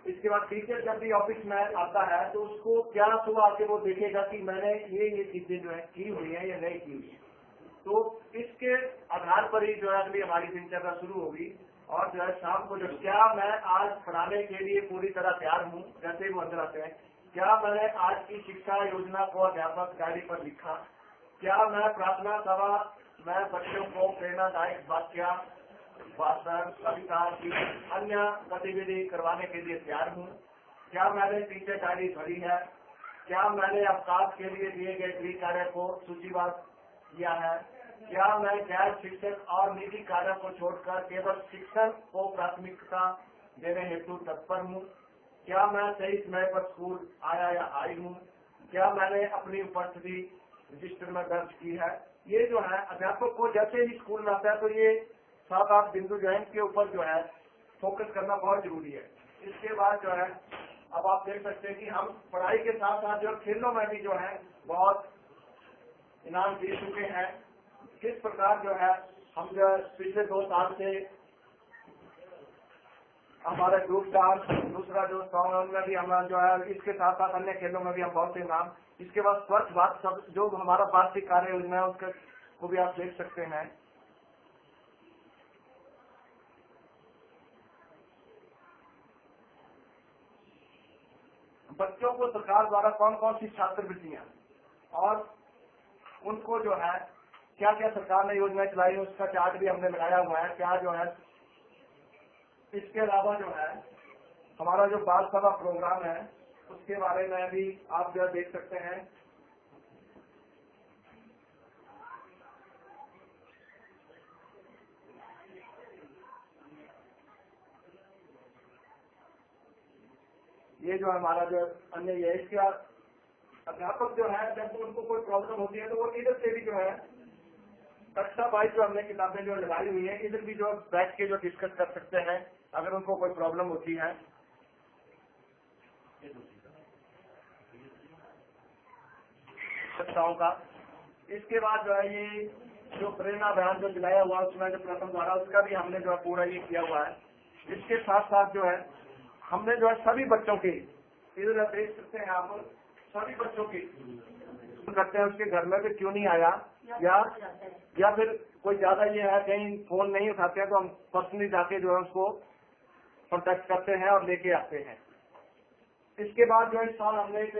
इसके बाद टीचर जब भी ऑफिस में आता है तो उसको क्या सुबह आके वो देखेगा कि मैंने ये चीजें जो है की हुई है या नहीं की हुई है। तो इसके आधार पर ही जो है अगली हमारी दिनचर्या शुरू होगी। और जो है शाम को जो क्या मैं आज पढ़ाने के लिए पूरी तरह तैयार हूँ, जैसे ही वो अंदर आते हैं, क्या मैंने आज की शिक्षा योजना को अध्यापक डायरी पर लिखा, क्या मैं प्रार्थना सभा में बच्चों को प्रेरणादायक वाक्य, भाषण, कविता की अन्य गतिविधि करवाने के लिए तैयार हूँ, क्या मैंने टीचर डायरी भरी है, क्या मैंने अवकाश के लिए दिए गए गृह कार्य को सूचीबद्ध किया है, क्या मैं गैर शिक्षक और निजी कार्यों को छोड़कर केवल शिक्षण को प्राथमिकता देने हेतु तत्पर हूँ, क्या मैं सही समय पर स्कूल आया या आई हूँ, क्या मैंने अपनी उपस्थिति रजिस्टर में दर्ज की है। ये जो है अध्यापक को जैसे ही स्कूल में आता है तो ये 7-8 बिंदु जो है इनके ऊपर जो है फोकस करना बहुत जरूरी है। इसके बाद जो है अब आप देख सकते हैं कि हम पढ़ाई के साथ साथ जो खेलों में भी जो है बहुत इनाम दे चुके हैं। किस प्रकार जो है हम जो पिछले 2 साल से हमारे ग्रुप डांस, दूसरा जो सॉन्ग में भी हमारा जो है, इसके साथ साथ अन्य खेलों में भी हम बहुत से इनाम। इसके बाद स्वच्छ भारत सब जो हमारा वार्षिक कार्य योजना है उसका को भी आप देख सकते हैं। बच्चों को सरकार द्वारा कौन कौन सी छात्रवृत्तियां और उनको जो है क्या क्या सरकार ने योजनाएं चलाई, उसका चार्ट भी हमने लगाया हुआ है। क्या जो है इसके अलावा जो है हमारा जो बाल सभा प्रोग्राम है उसके बारे में भी आप जो देख सकते हैं। ये जो हमारा जो अन्य ये इसके अध्यापक जो है जब उनको कोई प्रॉब्लम होती है तो वो इधर से भी जो है कक्षा वाइज जो हमने किताबें जो लगाई हुई है इधर भी जो बैठ के जो डिस्कस कर सकते हैं अगर उनको कोई प्रॉब्लम होती है। कक्षाओं का इसके बाद जो है ये जो प्रेरणा अभियान जो चलाया हुआ उसमें जो प्रथम द्वारा उसका भी हमने जो है पूरा ये किया हुआ है। इसके साथ साथ जो है हमने जो है सभी बच्चों की इधर देख सकते हैं आप, सभी बच्चों की करते हैं उसके घर में भी क्यों नहीं आया या फिर कोई ज्यादा ये है कहीं फोन नहीं उठाते हैं तो हम पर्सनली जाके जो है उसको कॉन्टेक्ट करते हैं और लेके आते हैं। इसके बाद जो है इस साल हमने एक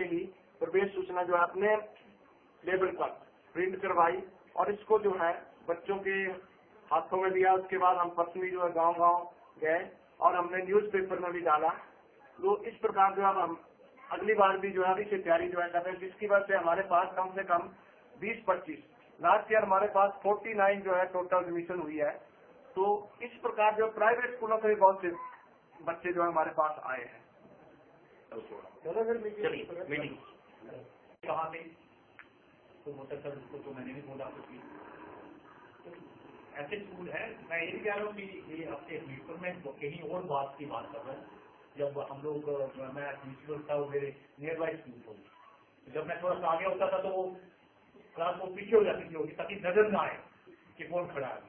ही प्रवेश सूचना जो है अपने लेवल पर प्रिंट करवाई और इसको जो है बच्चों के हाथों में दिया। उसके बाद हम पर्सनली जो है गांव-गांव गए और हमने न्यूज़पेपर में भी डाला। तो इस प्रकार जो है हम अगली बार भी जो है अभी से तैयारी जो है कर रहे हैं, जिसकी वजह से हमारे पास कम से कम 20-25 लास्ट ईयर हमारे पास 49 जो है टोटल एडमिशन हुई है। तो इस प्रकार जो प्राइवेट स्कूलों से भी बहुत से बच्चे जो है हमारे पास आए हैं। चलिए मीटिंग कहाँ पे तो हो सकता है उसको तो मैंने भी बोला कुछ ऐसे स्कूल है। मैं ये भी कह रहा हूँ कि ये आपके मीटर में कहीं और बात की बात कर रहा हूँ। जब हम लोग मैं प्रिंसिपल था वो मेरे नियर बाई स्कूल को, जब मैं थोड़ा सा आगे होता था तो वो क्लास को पीछे हो जाती थी ताकि नजर ना आए कि कौन खड़ा है।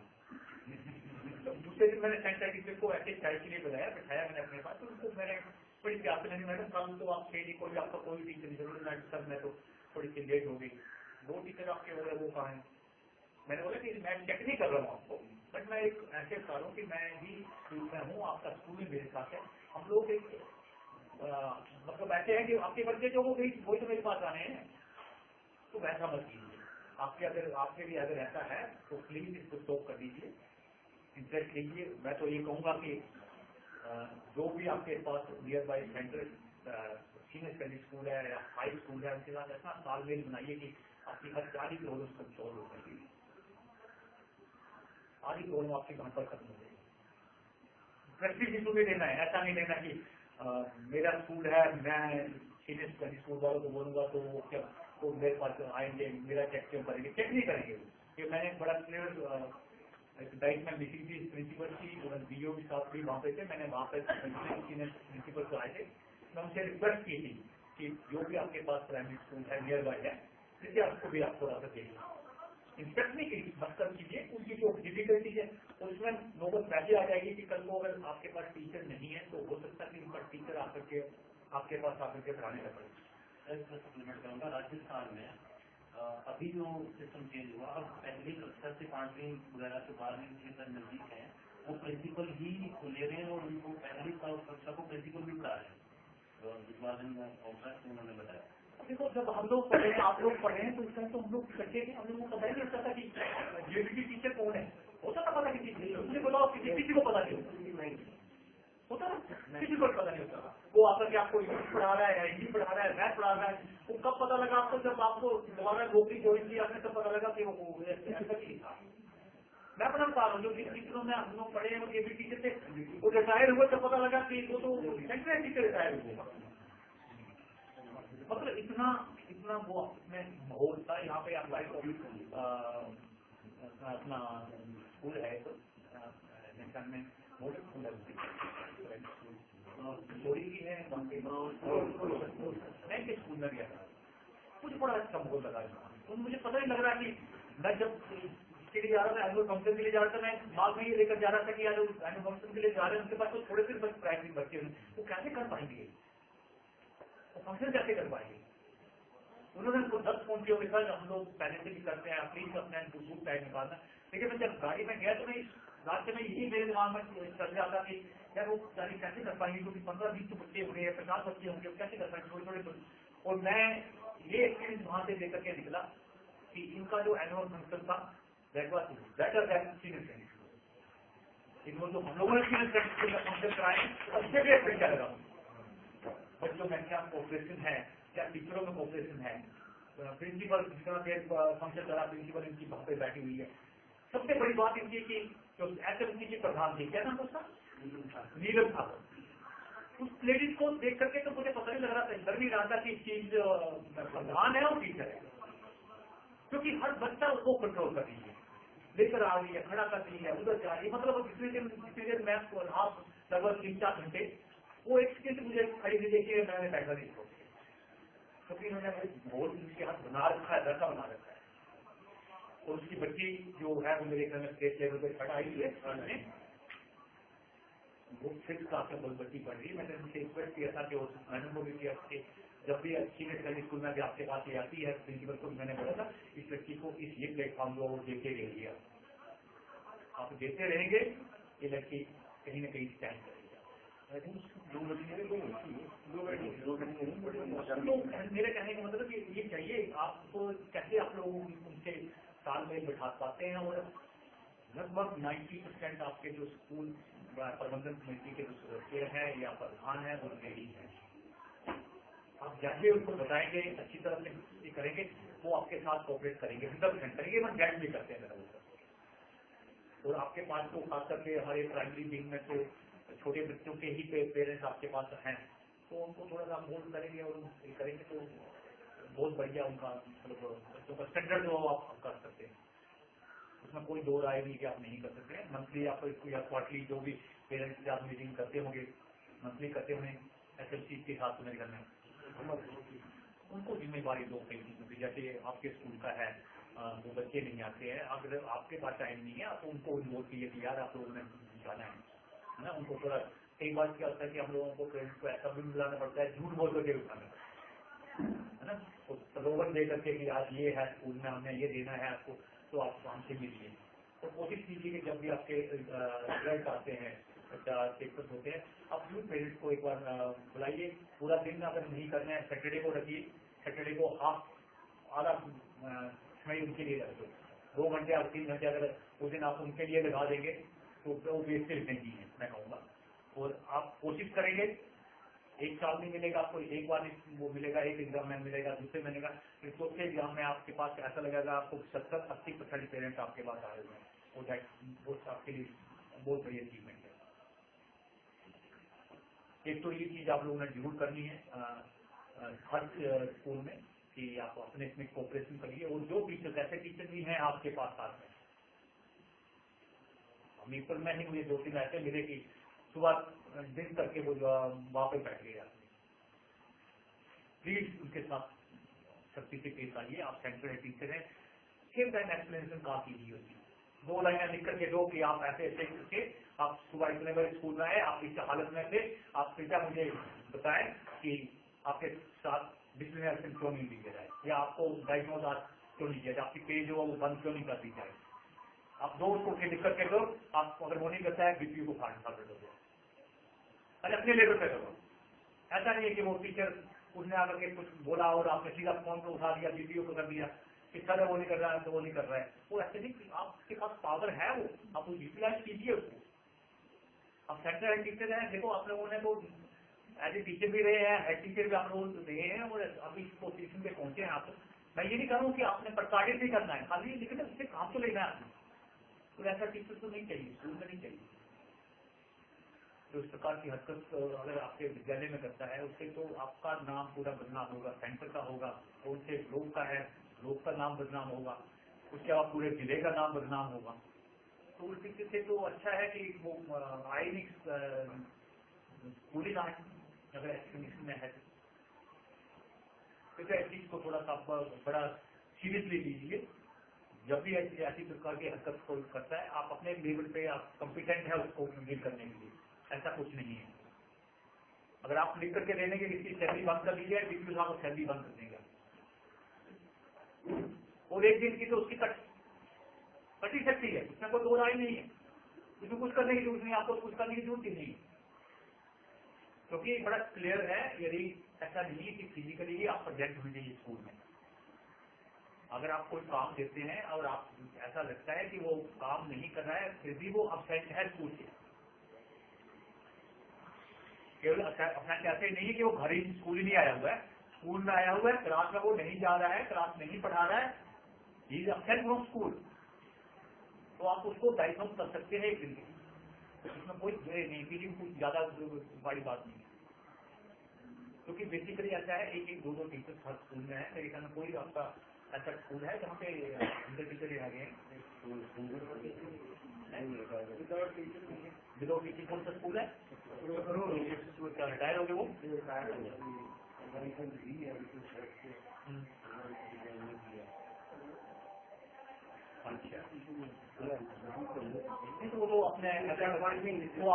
तो दूसरे दिन मैंने सेंटर टीचर को ऐसे चाय के लिए बुलाया, बैठाया मैंने अपने पास। तो उनको मैंने बड़ी प्यार से मैंने मैडम कल तो आप थे नहीं, कोई आपका कोई टीचर नहीं जरूर नहीं सर, मैं तो थोड़ी सी लेट हो गई। 2 टीचर आपके हो गए, वो कहाँ है? मैंने बोला कि मैं चेक नहीं कर रहा हूँ आपको, बट मैं एक ऐसे बता रहा हूँ कि मैं भी स्कूल में हूँ, आपका स्कूल में मेरे साथ है। हम लोग एक मतलब ऐसे हैं कि आपके बच्चे जो वो वही तो मेरे पास आने हैं, तो वैसा मत कीजिए। आपके भी अगर ऐसा है तो प्लीज इसको स्टॉप कर दीजिए, इंटरेस्ट लीजिए। मैं तो ये कहूँगा कि जो भी आपके पास near by centre senior secondary school है या हाई स्कूल है, उनके साथ ऐसा तालमेल बनाइए कि आपकी हर 40 प्रॉब्लम को सॉल्व हो सके। आधी प्रॉब्लम आपके घर पर खत्म हो जाएगी। प्रेस्टीज इशू भी लेना है, ऐसा नहीं लेना कि मेरा स्कूल है, मैं सीनियर सेकेंडरी स्कूल वालों को बोलूंगा तो वो क्या तो मेरे पास आएंगे, मेरा चेक क्यों करेंगे? चेक नहीं करेंगे। कि मैंने बड़ा क्लियर डाइट में लिखी थी प्रिंसिपल की, बीओ भी साथ भी वहाँ पे थे। मैंने वहाँ पे सीनियर प्रिंसिपल को आए थे, मैं उनसे रिक्वेस्ट की थी कि जो भी आपके पास प्राइमरी स्कूल है नियर बाई है, इसलिए आपको भी आप थोड़ा सा देखिए, इंस्पेक्ट नहीं की मतलब कीजिए। उनकी जो डिफिकल्टी है उसमें नौबत वैसे आ जाएगी कि कल को अगर आपके पास टीचर नहीं है तो हो सकता है कि उनका टीचर आकर के आपके पास आकर के पढ़ाने लगे। सप्लीमेंट करूँगा, राजस्थान में अभी जो सिस्टम चेंज हुआ, अब पहली कक्षा से 5वीं वगैरह से 12वीं के तक नजदीक है, वो प्रिंसिपल ही ले रहे हैं और उनको पहली कक्षा को प्रिंसिपल भी पढ़ा रहे हैं। उन्होंने बताया देखो जब हम लोग पढ़े हैं, आप लोग पढ़े हैं, तो उस टाइम तो हम लोग बच्चे थे, हम लोग को पता ही नहीं होता था कि जेबीटी टीचर कौन है। होता था पता किसी बताओ किसी को पता नहीं होता, किसी को पता नहीं होता। वो आकर के आपको इंग्लिश पढ़ा रहा है, हिंदी पढ़ा रहा है, मैथ पढ़ा रहा है। वो कब पता लगा आपको? जब आपको दोबारा नौकरी ज्वाइन की आपने तब पता लगा कि वो ऐसा नहीं था। मैं अपना बता रहा हूँ, जो जिन टीचरों में हम लोग पढ़े हैं वो जेबीटी टीचर थे, वो रिटायर हुए तब पता लगा कि वो तो सेंट्रल टीचर रिटायर हुए। मतलब इतना वो अपने माहौल था। यहाँ पे आप लाइक अपना स्कूल है तो में बहुत स्कूल है, चोरी भी है वहाँ पे। मैं के स्कूल में गया था, मुझे बड़ा अच्छा माहौल लगा। तो मुझे पता नहीं लग रहा कि मैं जब इसके लिए जा रहा था, एनुअल फंक्शन के लिए जा रहा था, मैं माल में ये लेकर जा रहा था कि यार एनुअल फंक्शन के लिए जा रहे हैं, उनके पास तो थोड़े से प्राइमरी बच्चे हैं, वो कैसे कर पाएंगे, फंक्शन कैसे कर पाएंगे? उन्होंने उनको 10 फोन किया, सर हम लोग पहले से भी करते हैं, प्लीज अपना बुक टाइम निकालना। लेकिन मैं जब गाड़ी में गया तो मैं रास्ते में यही मेरे दिमाग में चल जाता कि यार वो गाड़ी कैसे कर पाएंगे, क्योंकि 15-20 बच्चे होंगे, 50 बच्चे होंगे, कैसे कर पाएंगे थोड़े थोड़े। और मैं ये एक्सपीरियंस वहां से लेकर के निकला कि इनका जो एनुअल फंक्शन था that was better than senior secondary. इनको जो हम लोगों ने सीनियर सेकेंडरी का फंक्शन कराए अच्छे भी अच्छा लगा। बच्चों में क्या कोऑपरेशन है, क्या टीचरों में कोऑपरेशन है, प्रिंसिपल फंक्शन करा, प्रिंसिपल इनकी वहाँ पे बैठी हुई है। सबसे बड़ी बात इनकी कि जो एसएमसी की प्रधान थी, क्या नाम उसका, नीलम था। उस लेडीज को देख करके तो मुझे पता नहीं लग रहा था, डर भी रहा था कि चीज प्रधान है और टीचर है, क्योंकि हर बच्चा उसको कंट्रोल कर रही है, लेकर आ रही है, खड़ा कर रही है, उधर जा रही है। मतलब जितनी देर मैं लगभग 3-4 घंटे वो एक सेकेंड मुझे खड़ी नहीं देखिए, मैंने बैठा नहीं, क्योंकि उन्होंने बहुत उनके हाथ बना रखा है, वैसा बना रखा है। और उसकी बच्ची जो है वो मेरे घर में स्टेट लेवल पर खड़ा आई है, वो 6th क्लास में बच्ची पढ़ रही है। मैंने उनसे रिक्वेस्ट किया था कि उस मैडम को भी किया कि जब भी सीनियर सेकेंडरी स्कूल में भी आपके पास ये आती है प्रिंसिपल को, मैंने बोला था इस लड़की को इस ये प्लेटफॉर्म को देते रहिए, आप देते रहेंगे ये लड़की कहीं ना कहीं स्टैंड करेगी। तो मेरे कहने का मतलब कि ये चाहिए आपको कैसे आप लोग उनसे तालमेल बिठा पाते हैं, और लगभग 90% आपके जो स्कूल प्रबंधन समिति के जो सदस्य हैं या प्रधान है वो यही है। आप जैसे उनको बताएंगे अच्छी तरह से ये करेंगे, वो आपके साथ कोऑपरेट करेंगे, 100% करेंगे, बट गैस भी करते हैं मेरा। और आपके पास तो खास करके हमारे प्राइमरी विंग में तो छोटे बच्चों के ही पेरेंट्स आपके पास हैं, तो उनको थोड़ा सा मोल्ड करेंगे और ये करेंगे तो बहुत बढ़िया उनका मतलब बच्चों का स्टैंडर्ड जो आप कर सकते हैं, उसमें कोई दो राय नहीं कि आप नहीं कर सकते हैं। मंथली आप या क्वार्टरली जो भी पेरेंट्स से आप मीटिंग करते होंगे, मंथली करते होंगे SLC के साथ मेरे घर में, उनको जिम्मेवारी दो क्योंकि जैसे आपके स्कूल का है वो बच्चे नहीं आते हैं, अगर आपके पास टाइम नहीं है तो उनको इन्वॉल्व कीजिए कि यार आप लोगों ने जाना है ना। उनको थोड़ा कई बार क्या होता है कि हम लोगों को पेरेंट्स को ऐसा भी बुलाना पड़ता है, झूठ बोल करके उठाना है ना, तो प्रलोभन दे करके कि आज ये है स्कूल में हमने ये देना है आपको, तो आप हमसे मिलिए। तो कोशिश कीजिए कि जब भी आपके रिजल्ट आते हैं, पेपर्स होते हैं, आप जरूर पेरेंट्स को एक बार बुलाइए। पूरा दिन अगर नहीं करना है सैटरडे को रखिए, सैटरडे को हाफ आधा समय उनके लिए रख दो, 2 घंटे या 3 घंटे अगर उस दिन आप उनके लिए लगा देंगे तो वो वेस्टेज नहीं है मैं कहूँगा। और आप कोशिश करेंगे, एक साल में मिलेगा आपको, एक बार वो मिलेगा, एक एग्जाम में मिलेगा, दूसरे मिलेगा, फिर चौथे एग्जाम में आपके पास ऐसा लगेगा आपको 70-80% पेरेंट्स आपके पास आए हुए हैं, वो आपके लिए बहुत बड़ी अचीवमेंट है। एक तो ये चीज आप लोगों ने जरूर करनी है हर स्कूल में कि आप अपने इसमें कोऑपरेशन करिए, और जो टीचर्स ऐसे टीचर भी हैं आपके पास साथ में, हमीरपुर में ही मुझे 2-3 ऐसे मिले कि सुबह दिन करके वो वहाँ पे बैठ गए आदमी, प्लीज उनके साथ सख्ती से पेश आइए। आप सेंट्रल टीचर हैं, सिर्फ एन एक्सप्लेनेशन कहा कीजिए उसकी 2 लाइनें लिख करके दो कि आप ऐसे ऐसे करके आप सुबह इतने बजे स्कूल में आए, आप इस हालत में थे, आप कृपया मुझे बताएं कि आपके साथ डिसिप्लिनरी एक्शन क्यों नहीं लिया जाए, या आपको डायग्नोज क्यों नहीं किया जाए, आपकी पेज जो वो बंद क्यों नहीं कर दी जाए। आप 2 उसको लिख करके दो, आप अगर वो नहीं करता है बीपीयू को फाड़ दो, अरे अपने लेवल पे करो। ऐसा नहीं है कि वो टीचर उसने आकर के कुछ बोला और आपने सीधा फोन को उठा दिया, बीपीयू को कर दिया कि सर वो नहीं कर रहा है तो वो नहीं कर रहा है, वो ऐसे नहीं, आपके पास पावर है, वो आप यूटिलाइज कीजिए उसको। आप सेंट्रल हेड टीचर हैं, देखो आप लोगों ने तो एज ए टीचर भी रहे हैं, हेड टीचर भी आप लोग रहे हैं, और अभी इस पोजिशन पे पहुंचे हैं आप। मैं ये नहीं करूँ कि आपने प्रताड़ित भी करना है, खाली लेकिन उससे काम तो लेना है आपने, तो ऐसा टीचर तो नहीं चाहिए, स्कूल में नहीं चाहिए। तो इस प्रकार की हरकत अगर आपके विद्यालय में करता है उससे तो आपका नाम पूरा बदनाम होगा, सेंटर का होगा, और उससे लोग का है, लोग का नाम बदनाम होगा, उसके बाद पूरे जिले का नाम बदनाम होगा। तो उस तरीके से तो अच्छा है कि वो आए नहीं स्कूल ही ना है, अगर एक्सप्लेनेशन में है तो इस चीज को थोड़ा सा बड़ा सीरियसली लीजिए। जब भी ऐसी प्रकार की हरकत कोई करता है, आप अपने लेवल पे आप कॉम्पिटेंट है उसको डील करने के लिए, ऐसा कुछ नहीं है। अगर आप लिख करके देने के इसकी सैलरी बंद कर दीजिए, डीपीयू साहब सैलरी बंद कर देंगे, और एक दिन की तो उसकी कट ही सकती है, उसमें कोई 2 राय नहीं है, उसमें कुछ करने की जरूरत नहीं, आपको कुछ करने की जरूरत ही नहीं, क्योंकि बड़ा क्लियर है। यदि ऐसा नहीं है कि फिजिकली ही आप प्रेजेंट होंगे स्कूल में, अगर आप कोई काम देते हैं और आप ऐसा लगता है कि वो काम नहीं कर रहा है फिर भी वो अपसेंट है स्कूल से, केवल अपसेंट ऐसे नहीं है कि वो घर ही स्कूल ही नहीं आया हुआ है, स्कूल में आया हुआ है, क्लास में वो नहीं जा रहा है, क्लास नहीं पढ़ा रहा है, he is absent from school, तो आप उसको डायग्नोज कर सकते हैं एक दिन के, इसमें कोई नहीं, फीलिंग कुछ ज्यादा बड़ी बात नहीं है, क्योंकि बेसिकली ऐसा है 1-2 टीचर्स हर स्कूल में है। मेरे ख्याल में कोई आपका ऐसा स्कूल है जहाँ पे इंटर टीचर आ गए विदाउट टीचिंग, कौन सा स्कूल है? रिटायर हो गए वो? अच्छा, तो वो अपने वो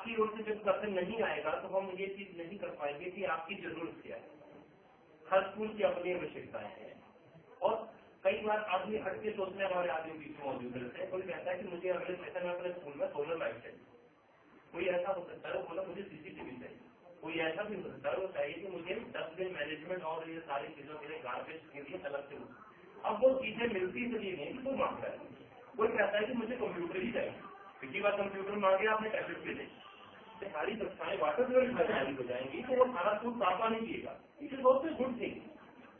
आपकी ओर से जब पर्सन नहीं आएगा तो हम ये चीज नहीं कर पाएंगे कि आपकी जरूरत क्या है। हर स्कूल की अपनी आवश्यकताएं हैं और कई बार आदमी हटके सोचने वाले आदमी बीच में मौजूद रहते हैं। कोई कहता है कि मुझे अगले सेशन में अपने स्कूल में सोलर लाइट चाहिए, कोई ऐसा हो सकता है वो बोला मुझे सीसीटीवी चाहिए, कोई ऐसा भी हो सकता है वो चाहिए कि मुझे डस्टबिन मैनेजमेंट और ये सारी चीजों के लिए गार्बेज के लिए अलग से। अब वो चीजें मिलती इसलिए नहीं कि वो मांगता है। कोई कहता है कि मुझे कंप्यूटर ही चाहिए, पिछली बार कंप्यूटर मांगे आपने टैबलेट भी नहीं, सारी कक्षाएं वाटर जारी हो जाएंगी तो वो सारा स्कूल पापा नहीं किएगा। It is also good thing,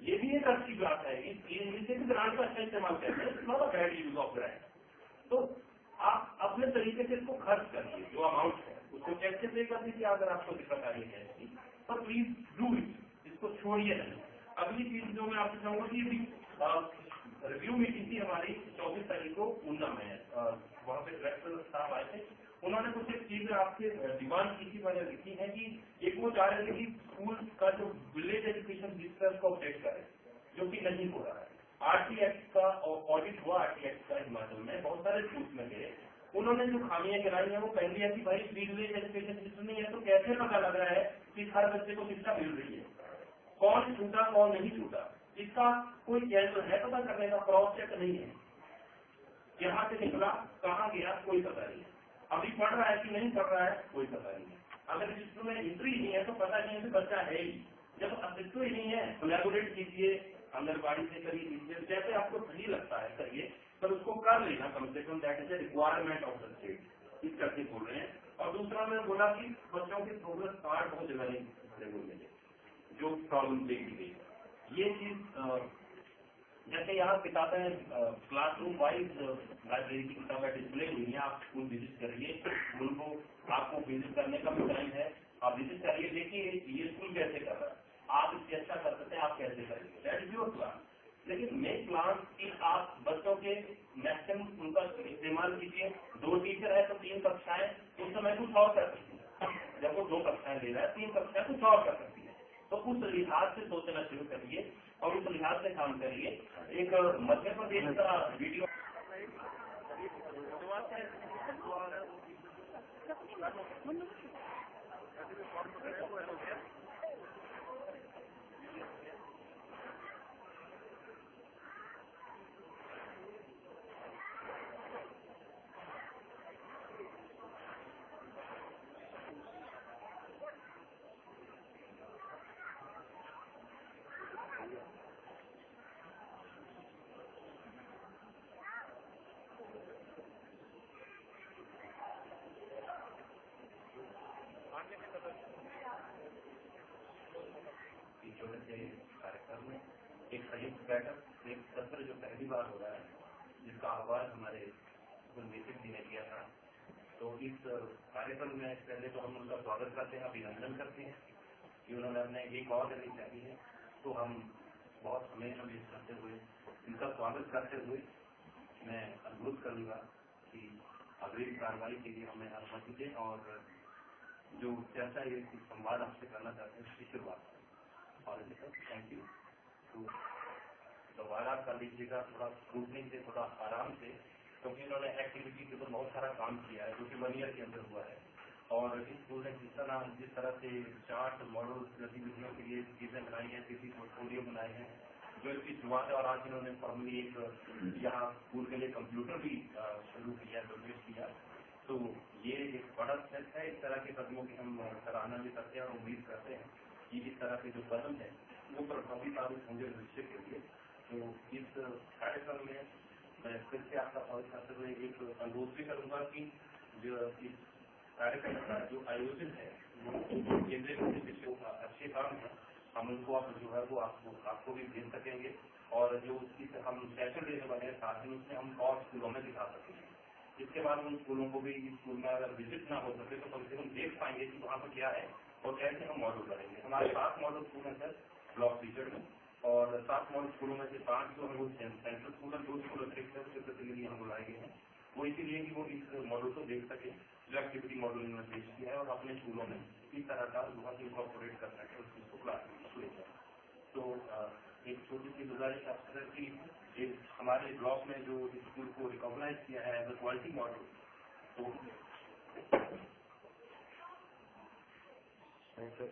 ये भी एक अच्छी बात है। इसे भी ग्रांट का अच्छा इस्तेमाल करते हैं, not a bad use of grant. तो आप अपने तरीके से इसको खर्च करिए, जो अमाउंट है उसको कैसे पे कर दीजिए अगर आपको दिक्कत आ रही है इसकी, पर प्लीज डू इट, इसको छोड़िए नहीं। अगली चीज जो मैं आपसे चाहूंगा कि भी रिव्यू मीटिंग थी हमारी 24 तारीख को ऊना में, वहाँ पे डायरेक्टर साहब आए थे। उन्होंने कुछ एक चीज आपसे डिमांड की थी, मैंने लिखी है कि एक वो चाह रहे थे कि स्कूल का जो विलेज एजुकेशन रजिस्टर को अपडेट करें, जो कि नहीं हो रहा है। आरटी एक्ट का ऑडिट हुआ, आरटी एक्ट का हिमाचल में बहुत सारे स्कूल में गए, उन्होंने जो खामियां गिराई है वो पहली है कि भाई विलेज एजुकेशन रजिस्टर नहीं है तो कैसे पता लग रहा है कि हर बच्चे को शिक्षा मिल रही है, कौन छूटा कौन नहीं छूटा, इसका कोई जैसे है पता करने का, क्रॉस चेक नहीं है, यहाँ से निकला कहाँ गया कोई पता नहीं, अभी पढ़ रहा है कि नहीं पढ़ रहा है कोई पता नहीं। अगर रजिस्टर में एंट्री नहीं है तो पता नहीं है कि बच्चा है ही, जब अस्तित्व ही नहीं है कोलैबोरेट कीजिए, आंगनबाड़ी से करिए, जैसे आपको सही लगता है करिए, पर उसको कर लेना कम से कम, that is a requirement of the state, इस करके बोल रहे हैं। और दूसरा मैं बोला कि बच्चों के प्रोग्रेस कार्ड बहुत जगह नहीं मिले, जो प्रॉब्लम देखी गई, ये चीज जैसे यहाँ किताबें क्लासरूम वाइज लाइब्रेरी की किताबें डिस्प्ले हुई है, आप स्कूल विजिट करिए, उनको आपको विजिट करने का भी टाइम है, आप विजिट करिए, देखिए ये स्कूल कैसे कर रहा है, आप इससे अच्छा कर सकते हैं, आप कैसे करेंगे, दैट इज योर प्लान। लेकिन मेक प्लान कि आप बच्चों के मैक्सिमम उनका इस्तेमाल कीजिए। 2 टीचर है तो 3 कक्षाएं उस समय कुछ और कर सकती है, जब वो 2 कक्षाएं ले रहा है 3 कक्षाएं कुछ और कर सकती है, तो उस लिहाज से सोचना शुरू करिए और उस लिहाज से काम करिए। एक मध्य प्रदेश का वीडियो कार्यक्रम में एक संयुक्त बैठक, एक सत्र जो पहली बार हो रहा है, जिसका आह्वान हमारे गुरमीत जी ने किया था। तो इस कार्यक्रम में पहले तो हम उनका स्वागत करते हैं, अभिनंदन करते हैं कि उन्होंने हमने एक और रैली चाही है, तो हम बहुत हमेशा भी करते हुए इनका स्वागत करते हुए मैं अनुरोध करूंगा कि अगली कार्रवाई के लिए हमें अनुमति दें और जो चर्चा ये संवाद आपसे करना चाहते हैं उसकी शुरुआत करें। Thank you. तो दोबारा कर लीजिएगा थोड़ा स्क्रूटनी से, थोड़ा आराम से, क्योंकि इन्होंने एक्टिविटी के ऊपर बहुत सारा काम किया है जो कि 1 ईयर के अंदर हुआ है। और इस स्कूल ने जिस तरह से चार्ट मॉडल गतिविधियों के लिए चीजें बनाई हैं, किसी पोर्टफोलियो बनाए हैं, जो इसकी शुरुआत है। और आज इन्होंने फॉर्मली एक यहाँ स्कूल के लिए कंप्यूटर भी शुरू किया, डोनेट किया। तो ये एक बड़ा स्टेप है। इस तरह के कदमों की हम सराहना भी करते हैं और उम्मीद करते हैं कि इस तरह के जो कदम है वो प्रभावी साबित होंगे भविष्य के लिए। तो इस कार्यक्रम में मैं फिर से आपका स्वागत करते हुए एक अनुरोध भी करूंगा कि जो इस कार्यक्रम का जो आयोजन है वो केंद्रीय मंत्री जो अच्छे काम है हम उनको आप जो है वो आपको भी भेज सकेंगे। और जो हम सेशन देने वाले हैं साथ ही उसमें हम और स्कूलों में दिखा सकेंगे। इसके बाद उन स्कूलों को भी स्कूल में अगर विजिट ना हो सके तो कम से कम देख पाएंगे कि वहाँ पर क्या है और कैसे हम मॉडल करेंगे। हमारे 7 मॉडल स्कूल हैं सर ब्लॉक टीचर में, और 7 मॉडल स्कूलों में से 5 जो है वो सेंट्रल स्कूल है, 2 स्कूल अतिरिक्त है, उसके प्रतिनिधि हम बुलाए गए हैं। वो इसीलिए कि वो इस मॉडल को देख सके जो एक्टिविटी मॉडल इन्होंने पेश किया है और अपने स्कूलों में इस तरह का बहुत इनकॉर्पोरेट कर सके उस चीज को क्लास ले जाए। तो एक छोटी सी गुजारिश आपसे कि हमारे ब्लॉक में जो स्कूल को रिकॉग्नाइज किया है एज अ क्वालिटी मॉडल, तो सबसे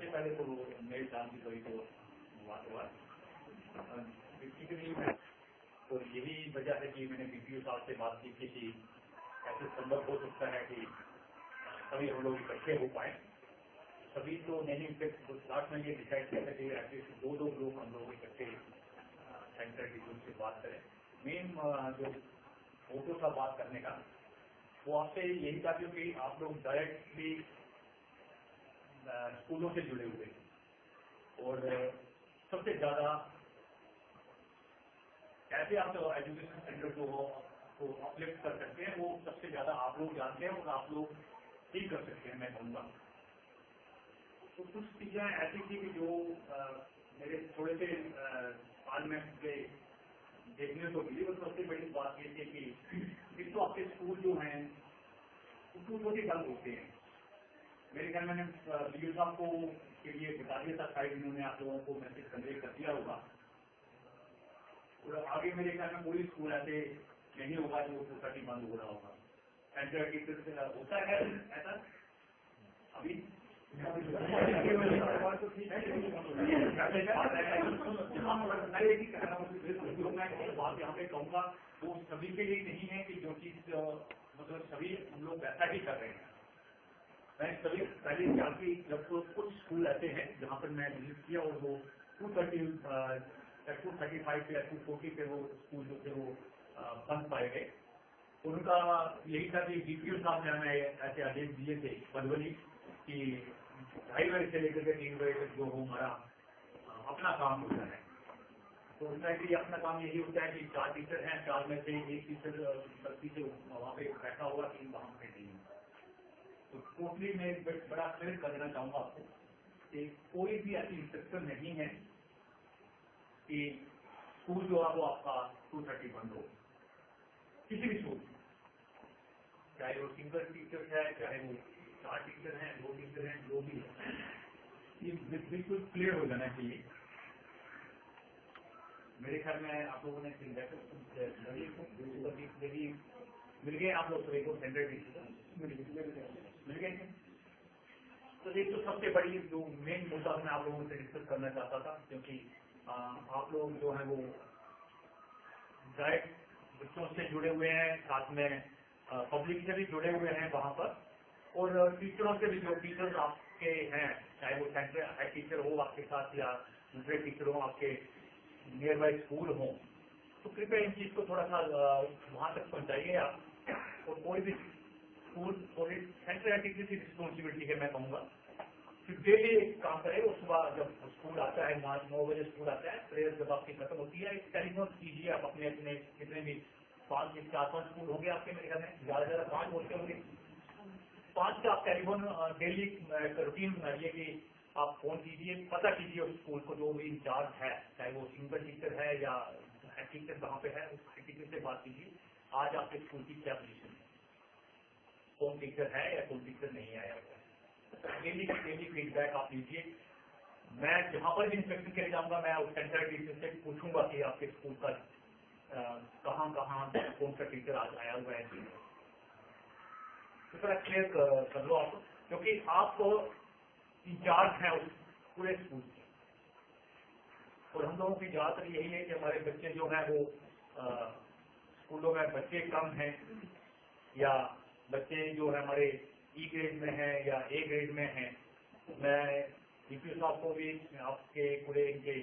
पहले तो मेरे काम की कोई तो बात हुआ बेसिकली मैं तो यही वजह है कि मैंने बीपीओ साहब से बात की थी कि ऐसे संभव हो सकता है कि सभी हम लोग इकट्ठे हो पाए। सभी तो नहीं, लास्ट में ये डिसाइड करते थे एटलीस्ट दो लोग हम लोग इकट्ठे सेंटर टीचर से बात करें। मेन जो फोटो था बात करने का वो आपसे यही था क्योंकि आप लोग डायरेक्टली स्कूलों से जुड़े हुए और सबसे ज्यादा कैसे आप तो एजुकेशन सेंटर को अपलिफ्ट कर सकते हैं वो सबसे ज्यादा आप लोग जानते हैं और आप लोग ठीक कर सकते हैं मैं कहूँगा। तो कुछ चीजें ऐसी थी कि जो मेरे थोड़े से हाल में देखने को मिली और सबसे बड़ी बात ये थी कि एक तो आपके स्कूल जो हैं उसको छोटे कम होते हैं। मेरे ख्याल में बीओ साहब को के लिए बता दिया था, शायद इन्होंने आप लोगों को मैसेज कन्वे कर दिया होगा। और आगे मेरे ख्याल में कोई स्कूल ऐसे नहीं होगा जो सोसाइटी बंद हो रहा होगा। सेंटर टीचर होता है ऐसा अभी बात यहाँ पे कहूँगा वो सभी के लिए नहीं है कि जो चीज मतलब सभी हम लोग वैसा ही कर रहे हैं। मैं सभी पहले जाके जब तो कुछ स्कूल ऐसे हैं जहाँ पर मैं विजिट किया और वो 235 पे 240 पे वो स्कूल जो थे वो बंद पाए गए। उनका यही था कि बीपीओ साहब ने हमें ऐसे आदेश दिए थे मधुबनी कि 2:30 बजे से लेकर के 3 बजे तक जो हमारा अपना काम होता है। तो उनका कि अपना काम यही होता है कि 4 टीचर हैं, 4 में से एक टीचर गलती से वहाँ पे बैठा हुआ 3 वहाँ पे नहीं। तो टोटली मैं बड़ा क्लियर कर देना चाहूँगा आपको कि कोई भी ऐसी इंस्ट्रक्शन नहीं है कि स्कूल जो है वो आपका 2:30 बंद हो। किसी भी स्कूल चाहे वो सिंगल टीचर है, चाहे वो 4 टीचर हैं, 2 टीचर हैं, जो भी है, ये बिल्कुल क्लियर हो जाना चाहिए। मेरे ख्याल में आप लोगों ने मिल गए आप लोग सभी को सेंटर टीचर मिल गए। तो एक तो सबसे बड़ी जो मेन मुद्दा मैं आप लोगों से डिस्कस करना चाहता था क्योंकि आप लोग जो है वो डायरेक्ट बच्चों से जुड़े हुए हैं, साथ में पब्लिक से भी जुड़े हुए हैं वहाँ पर और टीचरों से भी जो टीचर्स आपके हैं चाहे वो सेंटर हेड टीचर हो आपके साथ या दूसरे टीचर हो आपके नियर बाई स्कूल हो, तो कृपया इन चीज को थोड़ा सा वहाँ तक पहुँचाइए आप। और कोई भी स्कूल सेंटर हेड टीचर की रिस्पॉन्सिबिलिटी है मैं कहूँगा कि डेली काम करें। उस सुबह जब स्कूल आता है 9 बजे स्कूल आता है, प्रेयर जब आपकी खत्म होती है टेलीफोन कीजिए आप अपने अपने कितने भी 4-5 स्कूल होंगे आपके मेरे घर में, ज्यादा 5 होते होंगे, 5 का आप टेलीफोन डेली रूटीन बनाइए कि आप फोन कीजिए, पता कीजिए उस स्कूल को जो भी इंचार्ज है, चाहे वो सिंगल टीचर है या हेड टीचर कहाँ पे है, उस हेड टीचर से बात कीजिए आज आपके स्कूल की क्या पोजीशन है, कौन टीचर है या कौन टीचर नहीं आया हुआ है। डेली फीडबैक आप लीजिए। मैं जहाँ पर भी इंस्पेक्शन के लिए जाऊँगा मैं उस सेंटर टीचर से पूछूंगा कि आपके स्कूल का कहाँ कौन सा टीचर आज आया हुआ है। तो क्लियर कर लो आप, क्योंकि आप इंचार्ज हैं उस पूरे स्कूल के और हम लोगों की ज्यादातर यही है कि हमारे बच्चे जो हैं वो स्कूलों में बच्चे कम हैं या बच्चे जो है हमारे ई ग्रेड में हैं या ए ग्रेड में हैं। मैं डीपीओ साहब को भी आपके पूरे इनके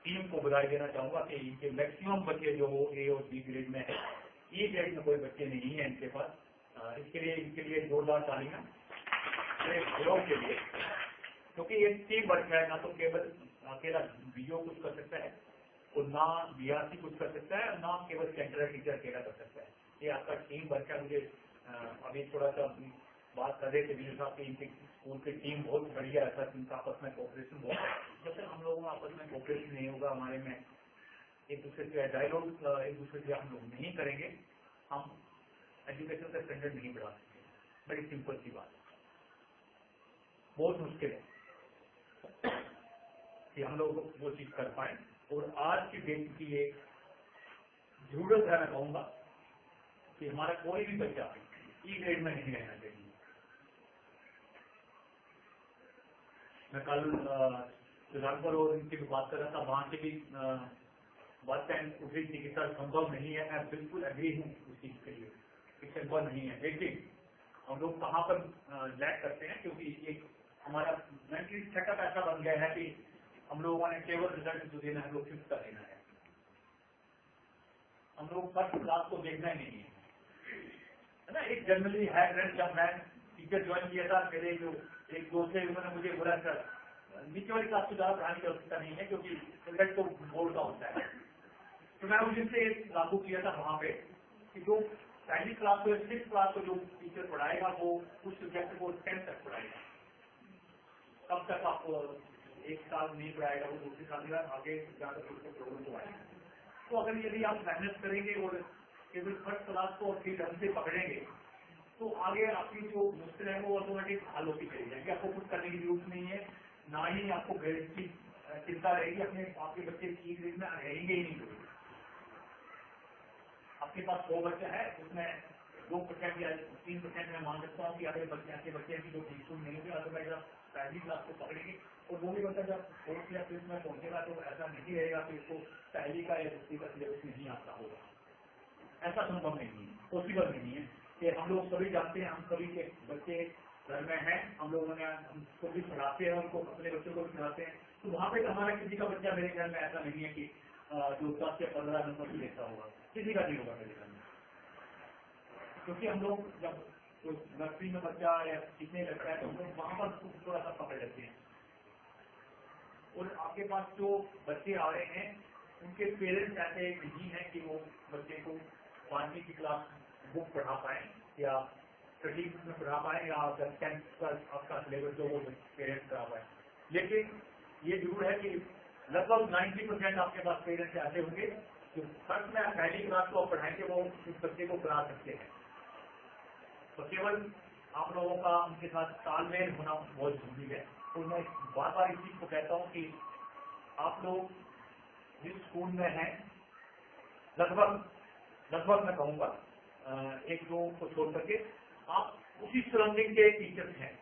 टीम को बधाई देना चाहूँगा कि इनके मैक्सिमम बच्चे जो ए और बी ग्रेड में है, ई ग्रेड में कोई बच्चे नहीं है इनके पास। इनके लिए जोरदार तालियां लोगों के लिए, क्योंकि ये टीम वर्क है। ना तो केवल अकेला बीओ कुछ कर सकता है और ना बीआरसी कुछ कर सकता है, ना केवल सेंट्रल टीचर अकेला कर सकता है। ये आपका टीम वर्क है। मुझे अभी थोड़ा सा बात कर रहे थे बीओ साहब की इनकी स्कूल की टीम बहुत बढ़िया है सर, इनका आपस में कोऑपरेशन बहुत है। जब तक हम लोगों में आपस में कोऑपरेशन नहीं होगा, हमारे में एक दूसरे से डायलॉग एक दूसरे से हम लोग नहीं करेंगे, हम एजुकेशन का स्टैंडर्ड नहीं बढ़ा सकते। बड़ी सिंपल सी बात है। बहुत मुश्किल है कि हम लोग वो चीज कर पाए। और आज की डेट की ये जरूरत है, मैं कहूँगा कि हमारा कोई भी बच्चा ई ग्रेड में नहीं रहना चाहिए। मैं कल सुजानपुर और इनकी भी बात कर रहा था, वहाँ से भी बात उठ रही थी कि सर संभव नहीं है। मैं बिल्कुल एग्री हूँ उस चीज के लिए कि संभव नहीं है। लेकिन हम लोग कहाँ पर लैक करते हैं, क्योंकि एक हमारा मेंटली सेटअप ऐसा बन गया है कि हम लोगों ने केवल रिजल्ट जो देना है वो फिक्स कर देना है। हम लोग फर्स्ट क्लास को देखना ही नहीं है ना। एक जनरली है ट्रेंड, जब मैं टीचर ज्वाइन किया था मेरे जो एक दोस्त है उन्होंने मुझे बोला सर नीचे वाली क्लास को ज्यादा पढ़ाने की आवश्यकता नहीं है क्योंकि रिजल्ट तो बोर्ड का होता है। तो मैं उस दिन से लागू किया था वहाँ पे कि जो पहली क्लास को 6th क्लास को जो टीचर पढ़ाएगा वो उस सब्जेक्ट को 10th तक पढ़ाएगा। तब तक आपको एक साल नहीं पढ़ाएगा, वो दूसरे साल में आगे जाकर उसको प्रॉब्लम को आएगा। तो अगर यदि आप मेहनत करेंगे और केवल फर्स्ट क्लास को ठीक ढंग से पकड़ेंगे तो आगे आपकी जो मुश्किल है वो ऑटोमेटिक हल होती चली जाएगी। आपको कुछ करने की जरूरत नहीं है, ना ही आपको ग्रेड की चिंता रहेगी। अपने आपके बच्चे की ग्रेड में रहेंगे ही नहीं। आपके पास 100 बच्चे है, उसमें 2% या 3% में मान सकता हूँ कि आगे बच्चे ऐसे बच्चे हैं कि जो बिल्कुल नहीं होंगे। अदरवाइज आप पहली क्लास को पकड़ेंगे और वो भी बच्चा जब 4th या 5th में पहुंचेगा तो ऐसा नहीं रहेगा कि उसको पहली का या दूसरी का सिलेबस नहीं आता होगा। ऐसा संभव नहीं है, पॉसिबल नहीं है कि हम लोग सभी जानते हैं, हम सभी के बच्चे घर में हैं, हम लोगों ने उनको भी पढ़ाते हैं, उनको अपने बच्चों को भी पढ़ाते हैं। तो वहाँ पे हमारा किसी का बच्चा मेरे घर में ऐसा नहीं है कि जो 10 या 15 नंबर भी लेता होगा, किसी का नहीं होगा मेरे घर में। क्योंकि हम लोग जब नर्सरी में बच्चा या सीखने लगता है तो हम लोग वहाँ पर थोड़ा सा पकड़ लेते हैं। और आपके पास जो बच्चे आ रहे हैं उनके पेरेंट्स ऐसे नहीं है कि वो बच्चे को 5वीं की क्लास बुक पढ़ा पाए या 30 में पढ़ा पाए या 10th का आपका सिलेबस जो वो पेरेंट्स करा पाए। लेकिन ये जरूर है कि लगभग 90% आपके पास पेरेंट्स ऐसे होंगे जो फर्स्ट में पहली क्लास को पढ़ाएंगे वो उस बच्चे को पढ़ा सकते हैं। तो केवल आप लोगों का उनके साथ तालमेल होना बहुत जरूरी है। तो मैं बार बार इस चीज को कहता हूँ कि आप लोग जिस स्कूल में हैं लगभग मैं कहूँगा 1-2 को छोड़ करके आप उसी सराउंडिंग के टीचर्स हैं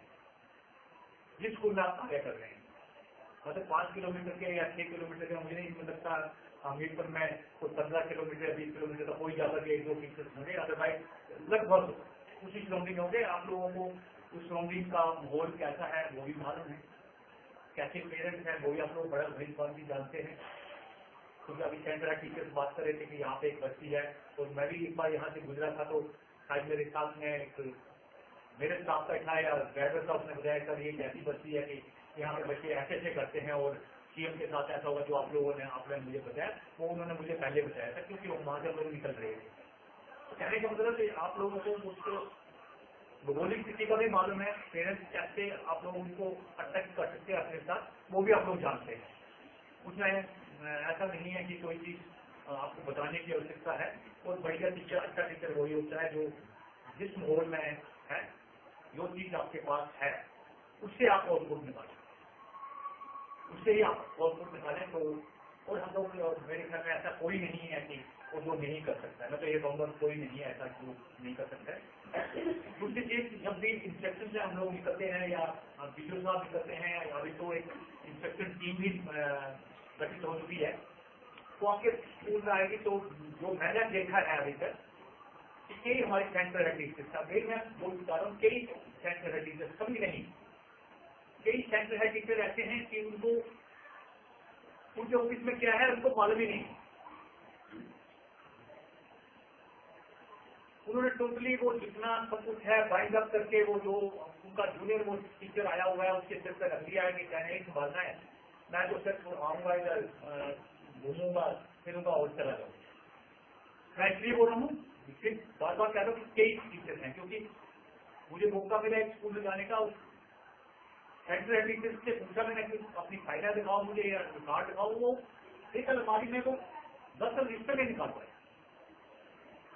जिस स्कूल में आप कार्य कर रहे हैं। मतलब 5 किलोमीटर के या 6 किलोमीटर के मुझे नहीं लगता हमीरपुर में कोई 15 किलोमीटर या 20 किलोमीटर का कोई ज्यादा के 1-2 टीचर्स होंगे। अदरवाइज लगभग उसी सराउंडिंग होंगे। आप लोगों को उस सराउंडिंग का माहौल कैसा है वो भी मालूम है, कैसे पेरेंट्स हैं वो भी आप लोग बड़ा भली भांति जानते हैं। क्योंकि अभी सेंटर टीचर्स बात कर रहे थे कि यहाँ पे एक बस्ती है और मैं भी एक बार यहाँ से गुजरा था तो शायद मेरे साथ में एक मेरे स्टाफ का था या ड्राइवर साहब ने बताया सर ये एक ऐसी बस्ती है कि यहाँ पे बच्चे ऐसे करते हैं और सीएम के साथ ऐसा होगा जो आपने मुझे बताया वो उन्होंने मुझे पहले बताया था क्योंकि वो वहाँ से लोग निकल रहे थे। तो कहने का मतलब है आप लोगों को उसको भौगोलिक स्थिति का भी मालूम है, पेरेंट्स कैसे आप लोग उनको अटैक कर सकते हैं अपने साथ वो भी आप लोग जानते हैं। उसमें ऐसा नहीं है कि कोई चीज आपको बताने की आवश्यकता है। और बढ़िया टीचर अच्छा टीचर वही होता है जो जिस माहौल में है जो चीज आपके पास है उससे आप आउटपुट निकालें, उससे ही आप आउटपुट निकालें। तो और हम लोग मेरे ख्याल में ऐसा कोई नहीं है कि वो जो नहीं कर सकता है। मैं तो ये कहूँगा कोई नहीं है ऐसा जो नहीं कर सकता है। दूसरी चीज जब भी इंस्ट्रक्शन से हम लोग निकलते हैं या वीडियो साहब निकलते हैं अभी तो एक इंस्ट्रक्शन टीम भी गठित हो चुकी है तो आपके स्कूल में आएगी। तो जो मैंने देखा है अभी तक कई हमारे सेंटर है टीचर्स का, मैं बोल बता रहा हूँ कई सेंटर है टीचर्स, कभी नहीं कई सेंटर है टीचर ऐसे हैं कि उनको उनके ऑफिस में क्या है उनको मालूम ही नहीं। उन्होंने टोटली वो जितना सब कुछ है बाइंड अप करके वो जो उनका जूनियर वो टीचर आया हुआ है उसके सिर पर रख दिया है कि कहने ही संभालना है। मैं तो सिर्फ आऊंगा इधर घूमूंगा फिरूंगा और चला जाऊंगा। मैं इसलिए बोल रहा हूँ बार बार कह रहा हूँ कि कई टीचर हैं क्योंकि मुझे मौका मिला एक स्कूल में जाने का। सेंटर टीचर से पूछा मैंने कि अपनी फाइलें दिखाओ मुझे या रिकॉर्ड दिखाओ। वो एक अलमारी में वो 10 रजिस्टर में निकाल पाए।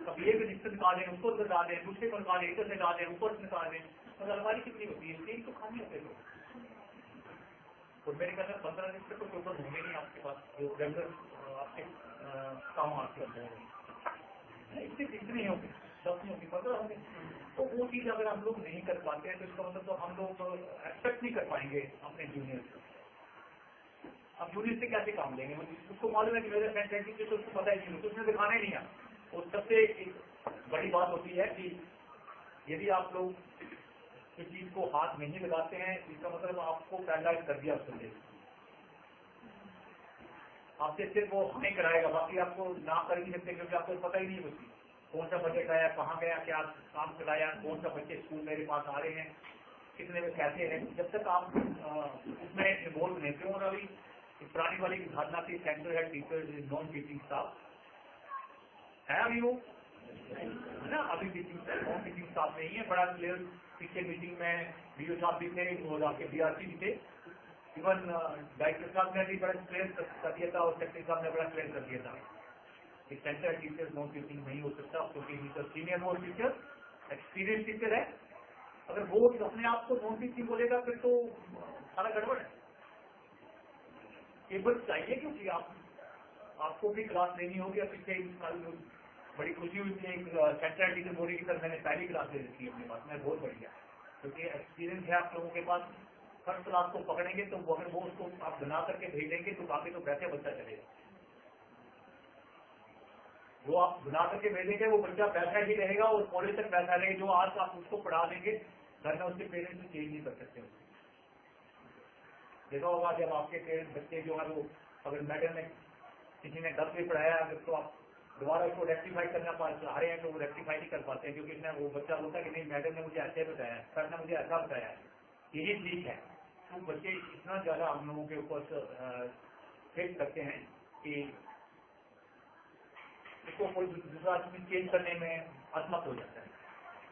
अब ये रजिस्टर निकाल दें उसको निकाल दें दूसरे को निकाल दें इधर निकाल दें ऊपर से निकाल दें और अलमारी कितनी होती है 3 तो खाली होते थे। और मेरे ख्याल में 15 दिन तक तो पेपर होंगे नहीं आपके पास जो रेगुलर आपके काम आपके अंदर है, इतने ही होंगे, 10 नहीं होंगे, 15 होंगे। तो वो चीज़ अगर हम लोग नहीं कर पाते हैं तो इसका मतलब तो हम लोग एक्सपेक्ट नहीं कर पाएंगे अपने जूनियर से। अब जूनियर से कैसे काम लेंगे? उसको मालूम है कि मेरे फ्रेंड है तो उसको पता ही नहीं, तो उसने दिखाना ही नहीं है। और सबसे एक बड़ी बात होती है कि यदि आप लोग किसी चीज को हाथ नहीं लगाते हैं, इसका मतलब आपको पैरालाइज कर दिया उसने, आपसे सिर्फ वो नहीं कराएगा, बाकी आपको ना कर ही सकते क्योंकि आपको पता ही नहीं कुछ कौन सा बजट आया, कहाँ गया, क्या काम कराया, कौन सा बच्चे स्कूल मेरे पास आ रहे हैं, कितने में कैसे हैं। जब तक आप उसमें इन्वॉल्व नहीं थे। और अभी पुरानी वाली की धारणा थी सेंटर है टीचर नॉन टीचिंग स्टाफ है, अभी वो है ना, अभी टीचिंग नॉन टीचिंग स्टाफ नहीं है। बड़ा क्लियर पिछले मीटिंग में बीओ साहब भी थे और आपके बीआरसी भी थे, इवन डायरेक्टर साहब ने भी बड़ा क्लियर कर दिया था और सेक्रेटरी साहब ने बड़ा क्लियर कर दिया था कि सेंटर टीचर नॉन टीचिंग नहीं हो सकता क्योंकि senior most teacher experience teacher है। अगर वो अपने आप को नॉन टीचिंग बोलेगा फिर तो सारा गड़बड़ है। केवल चाहिए क्योंकि आपको भी क्लास लेनी होगी। अब पिछले बड़ी खुशी हुई थी, एक सेंट्रल टीचर बोली कि सर मैंने पहली क्लास ले रखी है अपने पास, मैं बहुत बढ़िया, क्योंकि एक्सपीरियंस है आप लोगों के पास। फर्स्ट क्लास को पकड़ेंगे तो अगर वो उसको आप बना करके भेजेंगे तो बाकी तो कैसे बच्चा चलेगा। वो आप बना करके भेजेंगे वो बच्चा पैसा ही रहेगा और कॉलेज तक पैसा रहेगा। जो आज आप उसको पढ़ा देंगे घर में उसके पेरेंट्स भी चेंज नहीं कर सकते। देखा होगा जब आपके पेरेंट्स बच्चे जो है वो अगर मैडम ने किसी ने 10 भी पढ़ाया अगर तो आप दोबारा उसको रेक्टिफाई करना चाह रहे हैं तो वो रेक्टिफाई नहीं कर पाते हैं क्योंकि वो बच्चा बोलता है कि नहीं मैडम ने मुझे ऐसे बताया, सर ने मुझे ऐसा बताया, यही ठीक है। तो बच्चे इतना ज्यादा हम लोगों के ऊपर फेस करते हैं कि इसको कोई दूसरा चीज चेंज करने में असमर्थ हो जाता है।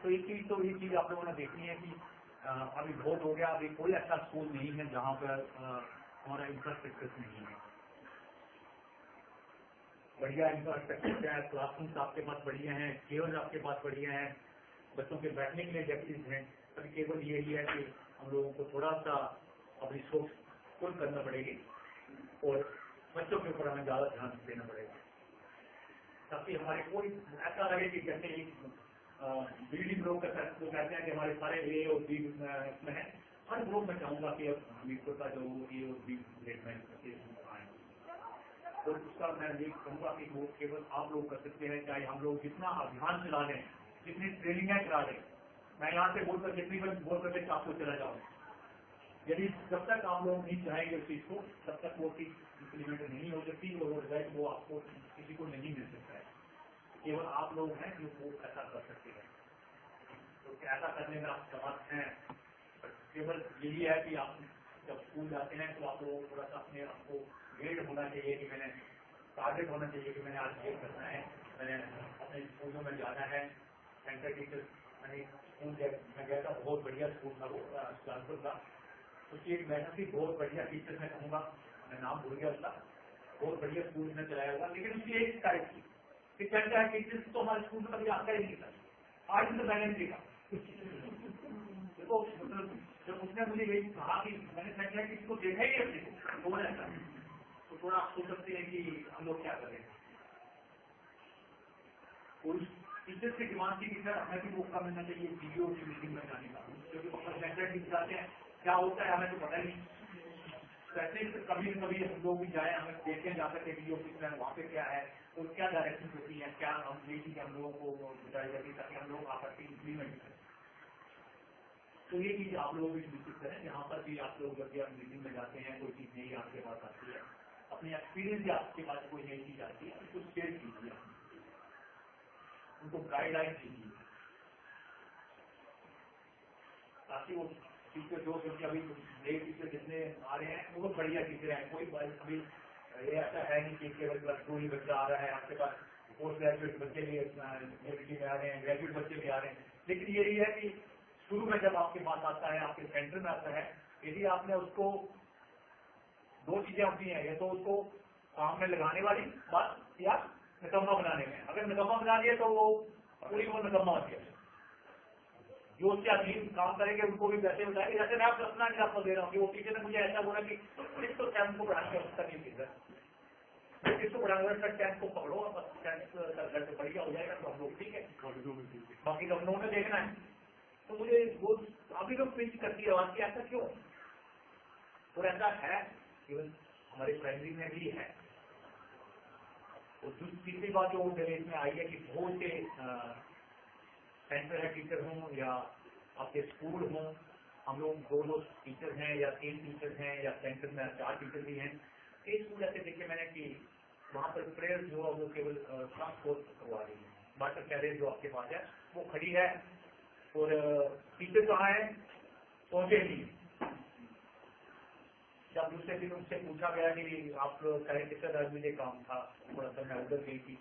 तो ये चीज आप लोगों ने देखनी है कि अभी बहुत हो गया, अभी कोई अच्छा स्कूल नहीं है जहाँ पर हमारा इंफ्रास्ट्रक्चर नहीं है, बढ़िया इंफ्रास्ट्रक्चर है, क्लासरूम्स आपके पास बढ़िया हैं, चेयर्स आपके पास बढ़िया हैं, बच्चों के बैठने के लिए डेस्क हैं। अभी केवल यही है कि हम लोगों को थोड़ा सा अपनी सोच फुल करना पड़ेगी और बच्चों के ऊपर हमें ज्यादा ध्यान देना पड़ेगा ताकि हमारे कोई ऐसा लगे कि जैसे बिल्डिंग लोग तो कहते हैं कि हमारे सारे ए और बी इसमें है। हर ग्रुप में चाहूंगा कि अब हमीरपुर का जो ए और बी ग्रेड में आए और उसका मैं ये कहूँगा कि वो केवल आप लोग कर सकते हैं। चाहे हम लोग जितना अभियान चला लें, जितनी ट्रेनिंगें चला लें, मैं यहाँ से बोलकर जितनी बार बोल करके आपको चला जाऊँ, यदि जब तक आप लोग नहीं चाहेंगे उस चीज को तब तक वो चीज इम्प्लीमेंट नहीं हो सकती और रिजल्ट वो आपको किसी को नहीं मिल सकता है। केवल आप लोग हैं जो वो ऐसा कर सकते हैं। तो ऐसा करने में आप समर्थ हैं। केवल यही है कि आप जब स्कूल जाते हैं तो आप लोग थोड़ा सा अपने आपको ग्रेड होना चाहिए कि मैंने टारगेट होना चाहिए कि मैंने आज ग्रेड करना है, मैंने अपने स्कूलों में जाना है। सेंटर टीचर मैंने स्कूल मैं गया था, बहुत बढ़िया स्कूल था वो कानपुर का, उसकी एक मेहनत थी, बहुत बढ़िया टीचर मैं कहूँगा, मैं नाम भूल गया उसका, बहुत बढ़िया स्कूल में चलाया हुआ। लेकिन उसकी एक शिकायत थी कि सेंटर टीचर्स तो हमारे स्कूल में कभी आता ही नहीं था, आज तो मैंने नहीं देखा। देखो मतलब जब उसने मुझे यही कहा कि मैंने सेंटर टीचर को देखा ही अपने को ऐसा, तो थोड़ा आप सोच सकते हैं कि हम लोग क्या करें। टीचर से डिमांड की सर हमें भी मौका मिलना चाहिए सीईओ की मीटिंग में जाने का, क्योंकि सेंटर टीचर जाते हैं क्या होता है हमें तो पता ही नहीं। वैसे कभी न कभी हम लोग भी जाए, हमें देखें जाकर के डी ऑफिस में वहाँ पे क्या है और क्या डायरेक्शन होती है, क्या हम ये चीज हम लोगों को बताई जाती है ताकि हम लोग आकर के इम्प्लीमेंट करें। तो ये चीज आप लोग भी विकसित करें। यहाँ पर भी आप लोग जब भी आप मीटिंग में जाते हैं, कोई चीज नई आपके पास आती है, अपने एक्सपीरियंस या आपके पास कोई नई चीज आती है उसको शेयर कीजिए, उनको गाइडलाइन दीजिए ताकि वो टीचर जो अभी नए टीचर जितने आ रहे हैं वो बढ़िया टीचर हैं। कोई अभी ये ऐसा है नहीं कि केवल प्लस 2 ही बच्चा आ रहा है, आपके पास पोस्ट ग्रेजुएट बच्चे भी में आ रहे हैं, ग्रेजुएट बच्चे भी आ रहे हैं। लेकिन यही है कि शुरू में जब आपके पास आता है, आपके सेंटर में आता है, यदि आपने उसको दो चीजें होती हैं, या तो उसको काम में लगाने वाली बात या निकम्मा बनाने में। अगर निकम्मा बना लिया तो वो पूरी वो निकम्मा होती है। जो उसके अधीन काम करेंगे उनको भी पैसे मिलाएंगे। जैसे मैं अपना एग्जाम्पल दे रहा हूँ कि वो टीचर ने मुझे ऐसा बोला कि 6 to 10 को पढ़ाने का उसका नहीं मिल रहा, मैं 6 को पढ़ाऊंगा, 10 को पकड़ो, 10 का रिजल्ट बढ़िया हो जाएगा तो हम लोग ठीक है, बाकी तो हम लोगों ने देखना है। तो मुझे वो अभी लोग पिंच करती है आवाज की, ऐसा क्यों? और ऐसा है इवन हमारे प्राइमरी में भी है। और तीसरी बात जो मेरे इसमें आई है कि बहुत से सेंटर है टीचर हों या आपके स्कूल हों, हम लोग 2 टीचर हैं या 3 टीचर हैं या सेंटर में 4 टीचर भी हैं। कई स्कूल ऐसे देखे मैंने कि वहाँ पर प्रेयर जो है वो केवल ट्रांसपोर्ट करवा रही है, वाटर कैरियर जो आपके पास है वो खड़ी है और टीचर कहाँ है, पहुंचे नहीं। जब दूसरे दिन उनसे पूछा गया कि आप कहे टीचर आज मुझे काम था, थोड़ा सा मैं उधर गई थी।